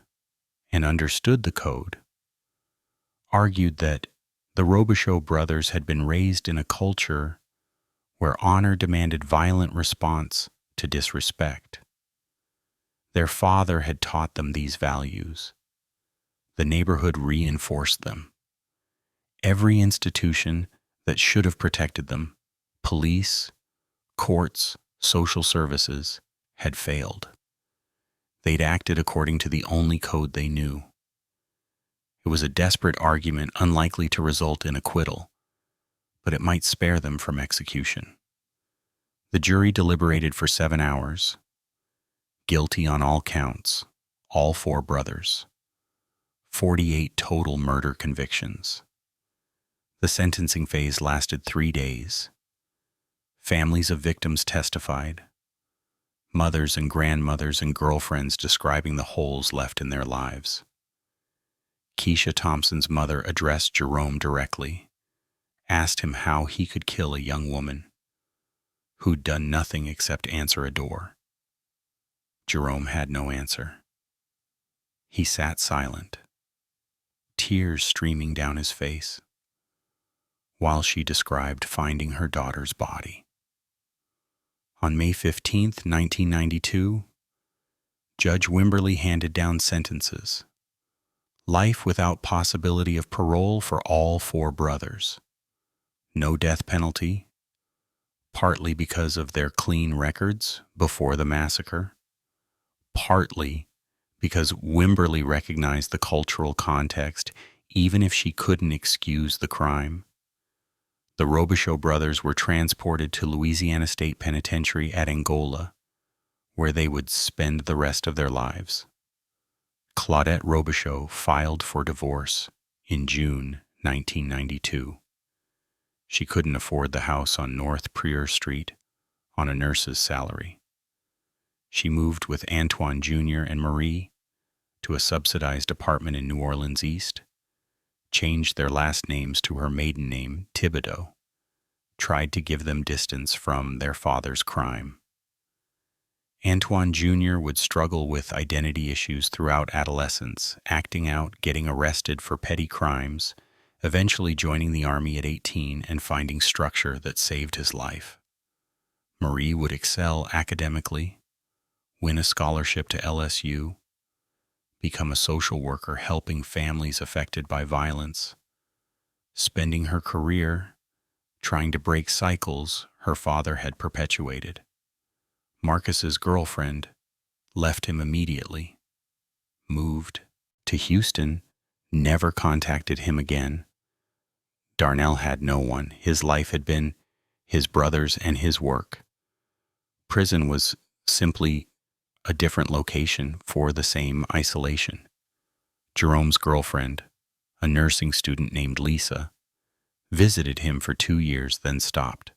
and understood the code, argued that the Robichaux brothers had been raised in a culture where honor demanded violent response to disrespect. Their father had taught them these values. The neighborhood reinforced them. Every institution that should have protected them, police, courts, social services, had failed. They'd acted according to the only code they knew. It was a desperate argument unlikely to result in acquittal, but it might spare them from execution. The jury deliberated for 7 hours. Guilty on all counts, all 4 brothers. 48 total murder convictions. The sentencing phase lasted 3 days. Families of victims testified. Mothers and grandmothers and girlfriends describing the holes left in their lives. Keisha Thompson's mother addressed Jerome directly, asked him how he could kill a young woman who'd done nothing except answer a door. Jerome had no answer. He sat silent, tears streaming down his face, while she described finding her daughter's body. On May 15, 1992, Judge Wimberly handed down sentences Life without possibility of parole for all four brothers. No death penalty, partly because of their clean records before the massacre, partly because Wimberly recognized the cultural context even if she couldn't excuse the crime. The Robichaux brothers were transported to Louisiana State Penitentiary at Angola, where they would spend the rest of their lives. Claudette Robichaux filed for divorce in June 1992. She couldn't afford the house on North Prieur Street on a nurse's salary. She moved with Antoine Jr. and Marie to a subsidized apartment in New Orleans East, changed their last names to her maiden name, Thibodeau, tried to give them distance from their father's crime. Antoine Jr. would struggle with identity issues throughout adolescence, acting out, getting arrested for petty crimes, eventually joining the Army at 18 and finding structure that saved his life. Marie would excel academically, win a scholarship to LSU, become a social worker helping families affected by violence, spending her career trying to break cycles her father had perpetuated. Marcus's girlfriend left him immediately, moved to Houston, never contacted him again. Darnell had no one. His life had been his brothers and his work. Prison was simply a different location for the same isolation. Jerome's girlfriend, a nursing student named Lisa, visited him for 2 years, then stopped.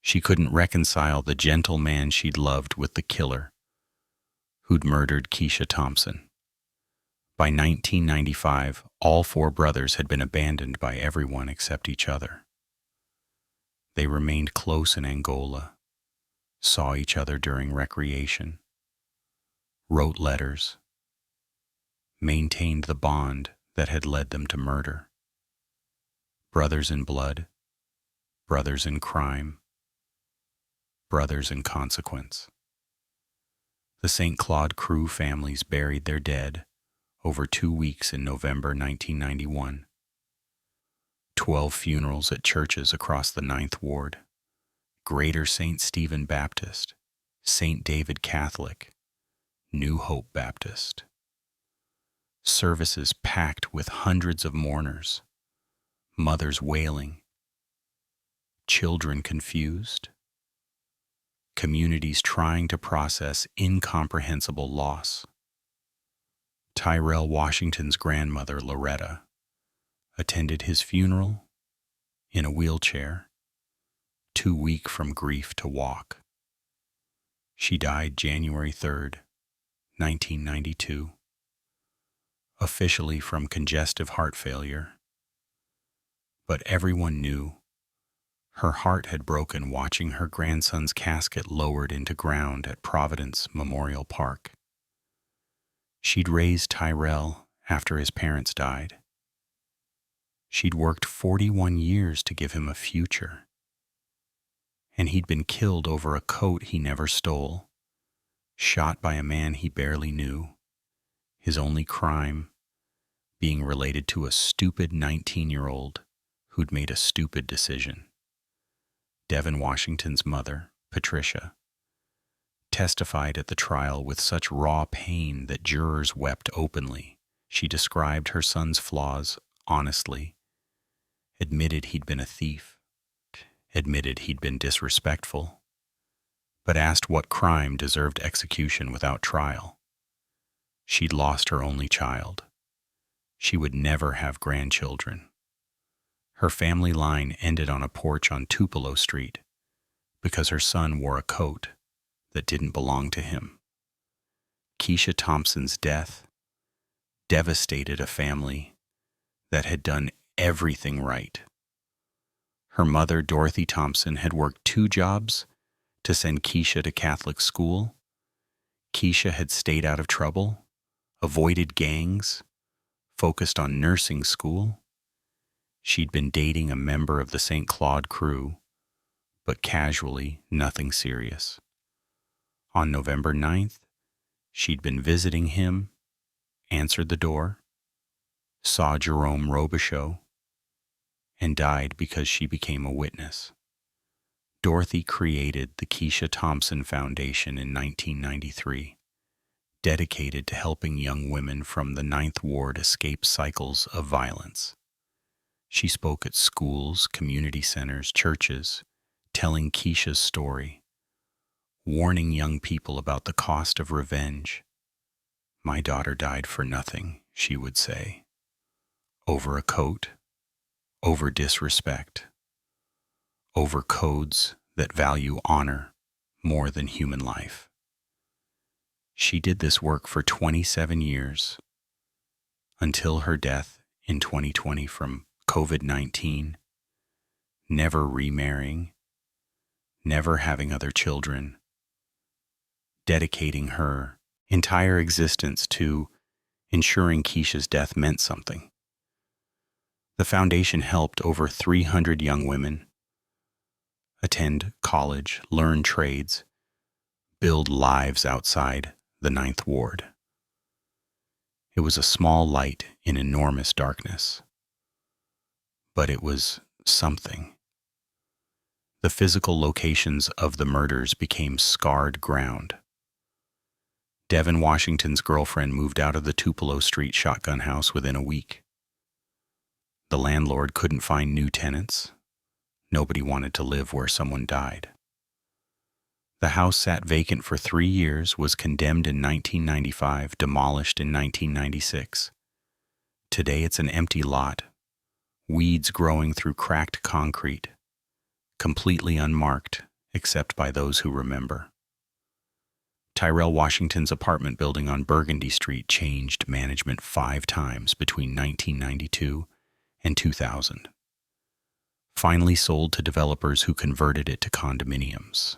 She couldn't reconcile the gentle man she'd loved with the killer who'd murdered Keisha Thompson. By 1995, all four brothers had been abandoned by everyone except each other. They remained close in Angola, saw each other during recreation, wrote letters, maintained the bond that had led them to murder. Brothers in blood, brothers in crime, brothers in consequence. The St. Claude Crew families buried their dead over 2 weeks in November 1991. 12 funerals at churches across the Ninth Ward, Greater St. Stephen Baptist, St. David Catholic, New Hope Baptist. Services packed with hundreds of mourners, mothers wailing, children confused, communities trying to process incomprehensible loss. Tyrell Washington's grandmother, Loretta, attended his funeral in a wheelchair, too weak from grief to walk. She died January 3rd, 1992, officially from congestive heart failure. But everyone knew her heart had broken watching her grandson's casket lowered into ground at Providence Memorial Park. She'd raised Tyrell after his parents died. She'd worked 41 years to give him a future. And he'd been killed over a coat he never stole, shot by a man he barely knew, his only crime being related to a stupid 19-year-old who'd made a stupid decision. Devin Washington's mother, Patricia, testified at the trial with such raw pain that jurors wept openly. She described her son's flaws honestly, admitted he'd been a thief, admitted he'd been disrespectful, but asked what crime deserved execution without trial. She'd lost her only child. She would never have grandchildren. Her family line ended on a porch on Tupelo Street because her son wore a coat that didn't belong to him. Keisha Thompson's death devastated a family that had done everything right. Her mother, Dorothy Thompson, had worked 2 jobs to send Keisha to Catholic school. Keisha had stayed out of trouble, avoided gangs, focused on nursing school. She'd been dating a member of the St. Claude Crew, but casually, nothing serious. On November 9th, she'd been visiting him, answered the door, saw Jerome Robichaux, and died because she became a witness. Dorothy created the Keisha Thompson Foundation in 1993, dedicated to helping young women from the Ninth Ward escape cycles of violence. She spoke at schools, community centers, churches, telling Keisha's story, warning young people about the cost of revenge. "My daughter died for nothing," she would say. "Over a coat, over disrespect, over codes that value honor more than human life." She did this work for 27 years, until her death in 2020 from COVID-19, never remarrying, never having other children, dedicating her entire existence to ensuring Keisha's death meant something. The foundation helped over 300 young women attend college, learn trades, build lives outside the Ninth Ward. It was a small light in enormous darkness, but it was something. The physical locations of the murders became scarred ground. Devin Washington's girlfriend moved out of the Tupelo Street shotgun house within a week. The landlord couldn't find new tenants. Nobody wanted to live where someone died. The house sat vacant for 3 years, was condemned in 1995, demolished in 1996. Today it's an empty lot, weeds growing through cracked concrete, completely unmarked except by those who remember. Tyrell Washington's apartment building on Burgundy Street changed management 5 times between 1992 and 2000. Finally sold to developers who converted it to condominiums.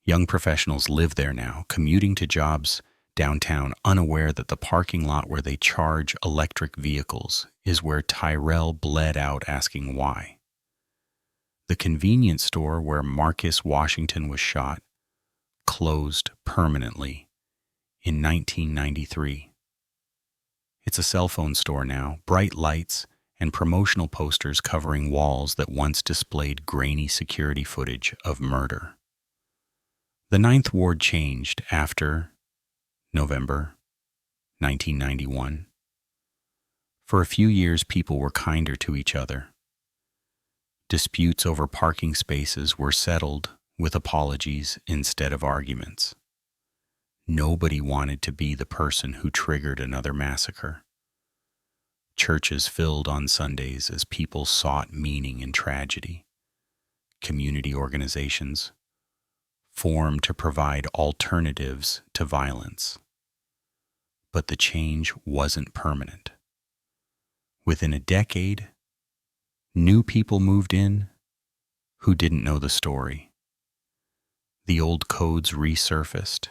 Young professionals live there now, commuting to jobs downtown, unaware that the parking lot where they charge electric vehicles is where Tyrell bled out asking why. The convenience store where Marcus Washington was shot closed permanently in 1993. It's a cell phone store now, bright lights and promotional posters covering walls that once displayed grainy security footage of murder. The Ninth Ward changed after November 1991. For a few years, people were kinder to each other. Disputes over parking spaces were settled with apologies instead of arguments. Nobody wanted to be the person who triggered another massacre. Churches filled on Sundays as people sought meaning in tragedy. Community organizations formed to provide alternatives to violence. But the change wasn't permanent. Within a decade, new people moved in who didn't know the story. The old codes resurfaced.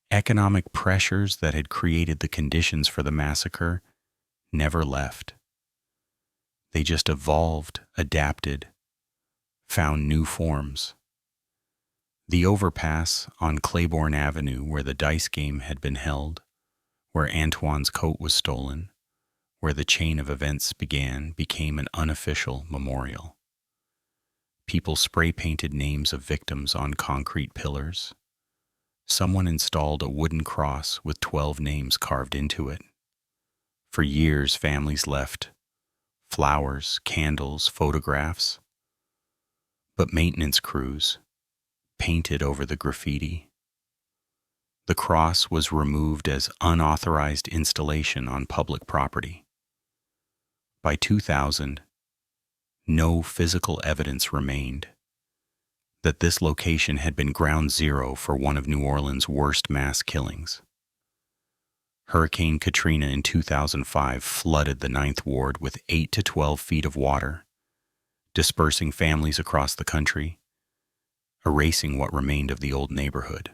Economic pressures that had created the conditions for the massacre never left. They just evolved, adapted, found new forms. The overpass on Claiborne Avenue where the dice game had been held, where Antoine's coat was stolen, where the chain of events began, became an unofficial memorial. People spray-painted names of victims on concrete pillars. Someone installed a wooden cross with 12 names carved into it. For years, families left flowers, candles, photographs. But maintenance crews painted over the graffiti. The cross was removed as unauthorized installation on public property. By 2000, no physical evidence remained that this location had been ground zero for one of New Orleans' worst mass killings. Hurricane Katrina in 2005 flooded the Ninth Ward with 8 to 12 feet of water, dispersing families across the country, erasing what remained of the old neighborhood.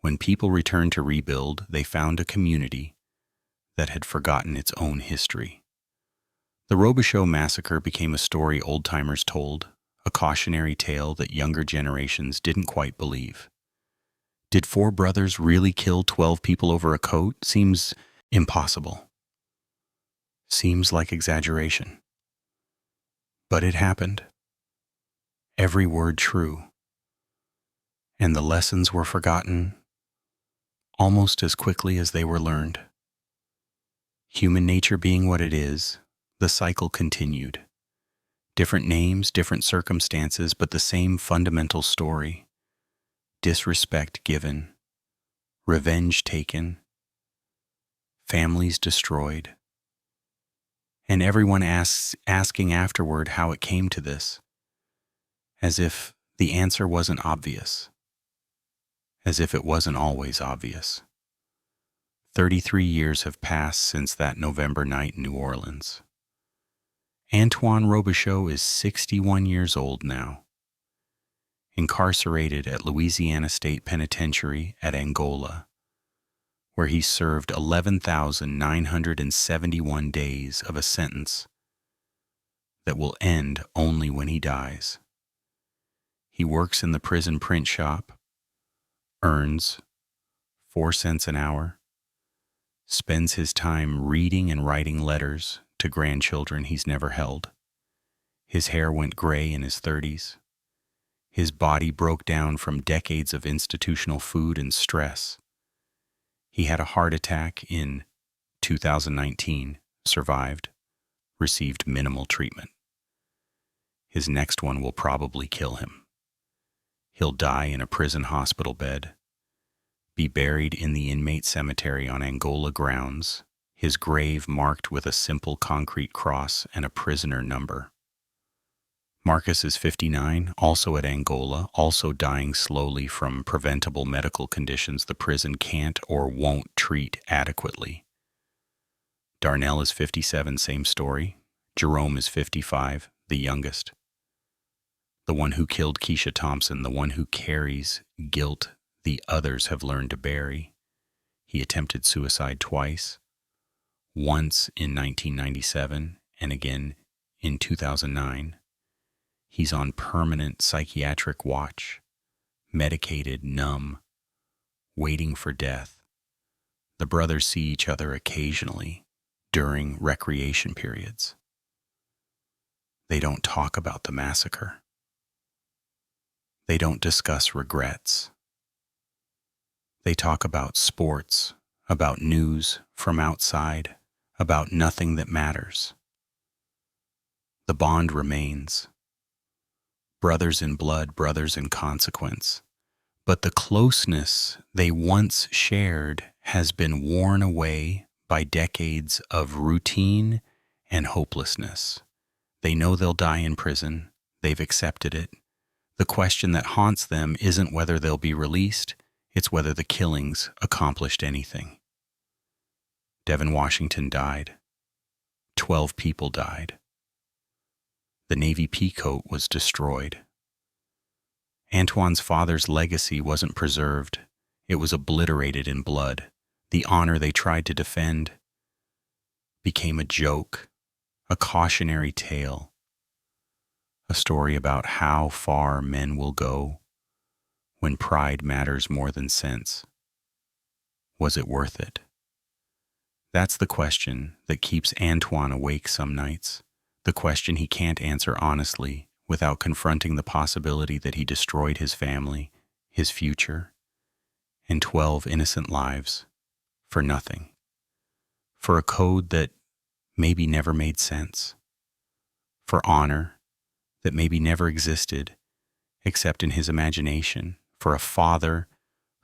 When people returned to rebuild, they found a community that had forgotten its own history. The Robichaux Massacre became a story old-timers told, a cautionary tale that younger generations didn't quite believe. Did 4 brothers really kill 12 people over a coat? Seems impossible. Seems like exaggeration. But it happened. Every word true. And the lessons were forgotten almost as quickly as they were learned. Human nature being what it is, the cycle continued. Different names, different circumstances, but the same fundamental story. Disrespect given, revenge taken, families destroyed, and everyone asking afterward how it came to this, as if the answer wasn't obvious, as if it wasn't always obvious. 33 years have passed since that November night in New Orleans. Antoine Robichaux is 61 years old now, incarcerated at Louisiana State Penitentiary at Angola, where he served 11,971 days of a sentence that will end only when he dies. He works in the prison print shop, earns 4 cents an hour, spends his time reading and writing letters to grandchildren he's never held. His hair went gray in his 30s. His body broke down from decades of institutional food and stress. He had a heart attack in 2019, survived, received minimal treatment. His next one will probably kill him. He'll die in a prison hospital bed, be buried in the inmate cemetery on Angola grounds, his grave marked with a simple concrete cross and a prisoner number. Marcus is 59, also at Angola, also dying slowly from preventable medical conditions the prison can't or won't treat adequately. Darnell is 57, same story. Jerome is 55, the youngest. The one who killed Keisha Thompson, the one who carries guilt the others have learned to bury. He attempted suicide twice, once in 1997 and again in 2009. He's on permanent psychiatric watch, medicated, numb, waiting for death. The brothers see each other occasionally during recreation periods. They don't talk about the massacre. They don't discuss regrets. They talk about sports, about news from outside, about nothing that matters. The bond remains. Brothers in blood, brothers in consequence. But the closeness they once shared has been worn away by decades of routine and hopelessness. They know they'll die in prison. They've accepted it. The question that haunts them isn't whether they'll be released, it's whether the killings accomplished anything. Devin Washington died. 12 people died. The Navy peacoat was destroyed. Antoine's father's legacy wasn't preserved. It was obliterated in blood. The honor they tried to defend became a joke, a cautionary tale, a story about how far men will go when pride matters more than sense. Was it worth it? That's the question that keeps Antoine awake some nights, the question he can't answer honestly without confronting the possibility that he destroyed his family, his future, and 12 innocent lives for nothing, for a code that maybe never made sense, for honor that maybe never existed except in his imagination, for a father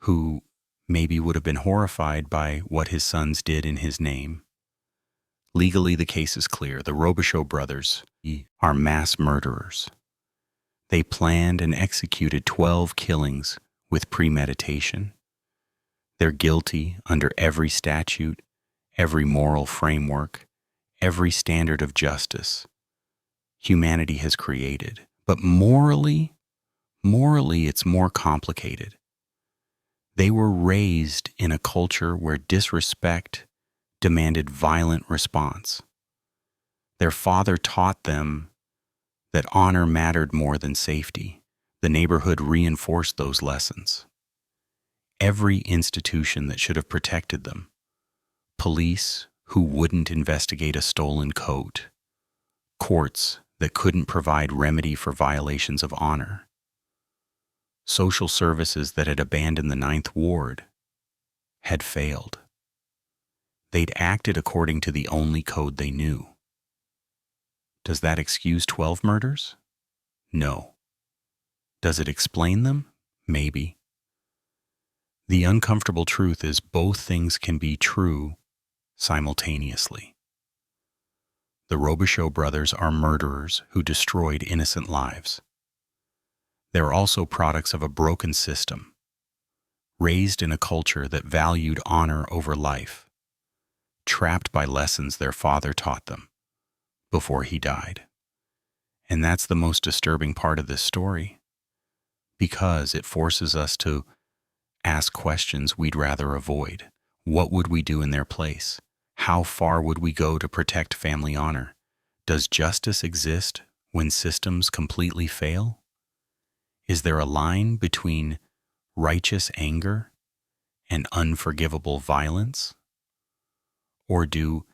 who maybe would have been horrified by what his sons did in his name. Legally, the case is clear. The Robichaux brothers are mass murderers. They planned and executed 12 killings with premeditation. They're guilty under every statute, every moral framework, every standard of justice humanity has created. But morally, it's more complicated. They were raised in a culture where disrespect demanded violent response. Their father taught them that honor mattered more than safety. The neighborhood reinforced those lessons. Every institution that should have protected them, police, who wouldn't investigate a stolen coat, courts that couldn't provide remedy for violations of honor, social services that had abandoned the Ninth Ward, had failed. They'd acted according to the only code they knew. Does that excuse 12 murders? No. Does it explain them? Maybe. The uncomfortable truth is both things can be true simultaneously. The Robichaux brothers are murderers who destroyed innocent lives. They're also products of a broken system, raised in a culture that valued honor over life, trapped by lessons their father taught them before he died. And that's the most disturbing part of this story, because it forces us to ask questions we'd rather avoid. What would we do in their place? How far would we go to protect family honor? Does justice exist when systems completely fail? Is there a line between righteous anger and unforgivable violence? Or do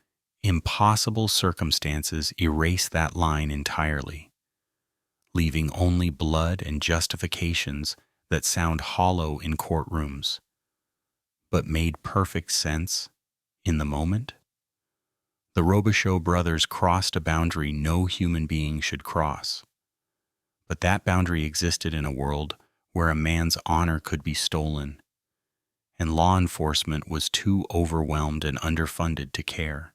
impossible circumstances erase that line entirely, leaving only blood and justifications that sound hollow in courtrooms, but made perfect sense in the moment? The Robichaux brothers crossed a boundary no human being should cross, but that boundary existed in a world where a man's honor could be stolen, and law enforcement was too overwhelmed and underfunded to care,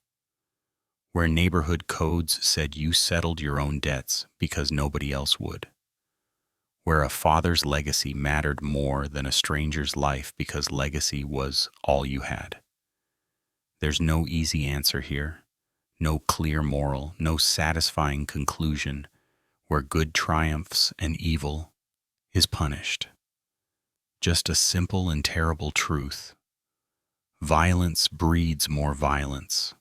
where neighborhood codes said you settled your own debts because nobody else would, where a father's legacy mattered more than a stranger's life because legacy was all you had. There's no easy answer here, no clear moral, no satisfying conclusion where good triumphs and evil is punished. Just a simple and terrible truth. Violence breeds more violence.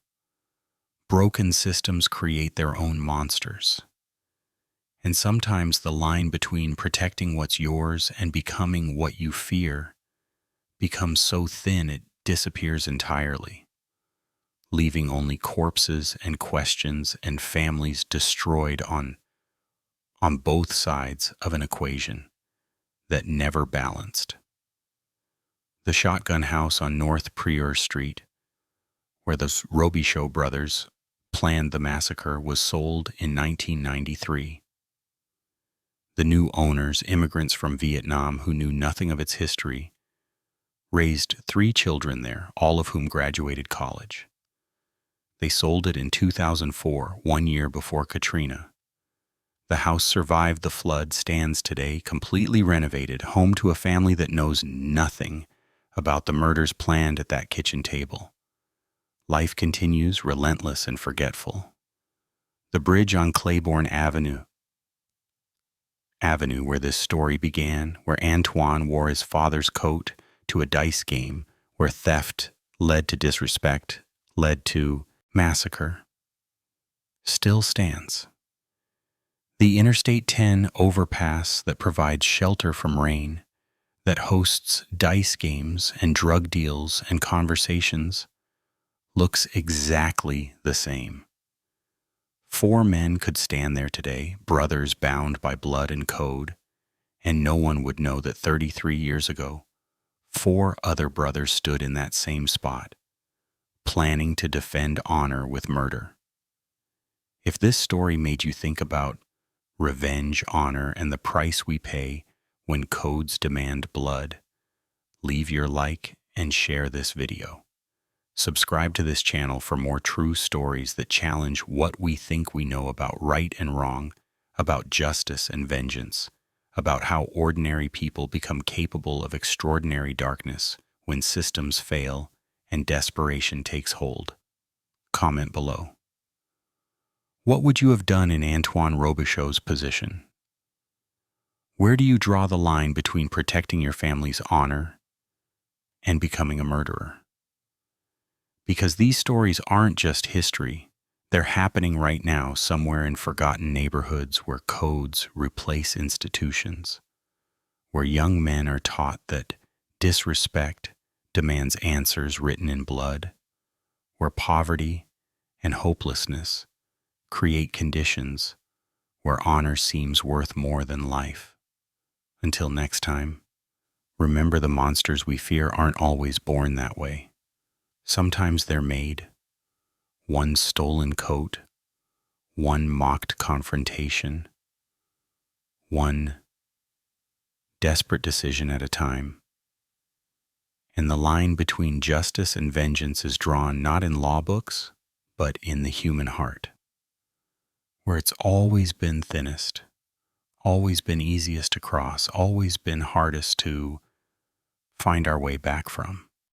Broken systems create their own monsters. And sometimes the line between protecting what's yours and becoming what you fear becomes so thin it disappears entirely, leaving only corpses and questions and families destroyed on both sides of an equation that never balanced. The shotgun house on North Prieur Street, where the Robichaux brothers planned the massacre, was sold in 1993. The new owners, immigrants from Vietnam who knew nothing of its history, raised 3 children there, all of whom graduated college. They sold it in 2004, 1 year before Katrina. The house survived the flood, stands today completely renovated, home to a family that knows nothing about the murders planned at that kitchen table. Life continues, relentless and forgetful. The bridge on Claiborne Avenue where this story began, where Antoine wore his father's coat to a dice game, where theft led to disrespect, led to massacre, still stands. The Interstate 10 overpass that provides shelter from rain, that hosts dice games and drug deals and conversations, looks exactly the same. 4 men could stand there today, brothers bound by blood and code, and no one would know that 33 years ago, 4 other brothers stood in that same spot, planning to defend honor with murder. If this story made you think about revenge, honor, and the price we pay when codes demand blood, leave your like and share this video. Subscribe to this channel for more true stories that challenge what we think we know about right and wrong, about justice and vengeance, about how ordinary people become capable of extraordinary darkness when systems fail and desperation takes hold. Comment below. What would you have done in Antoine Robichaux's position? Where do you draw the line between protecting your family's honor and becoming a murderer? Because these stories aren't just history, they're happening right now somewhere in forgotten neighborhoods where codes replace institutions, where young men are taught that disrespect demands answers written in blood, where poverty and hopelessness create conditions where honor seems worth more than life. Until next time, remember the monsters we fear aren't always born that way. Sometimes they're made. One stolen coat, one mocked confrontation, one desperate decision at a time. And the line between justice and vengeance is drawn not in law books, but in the human heart, where it's always been thinnest, always been easiest to cross, always been hardest to find our way back from.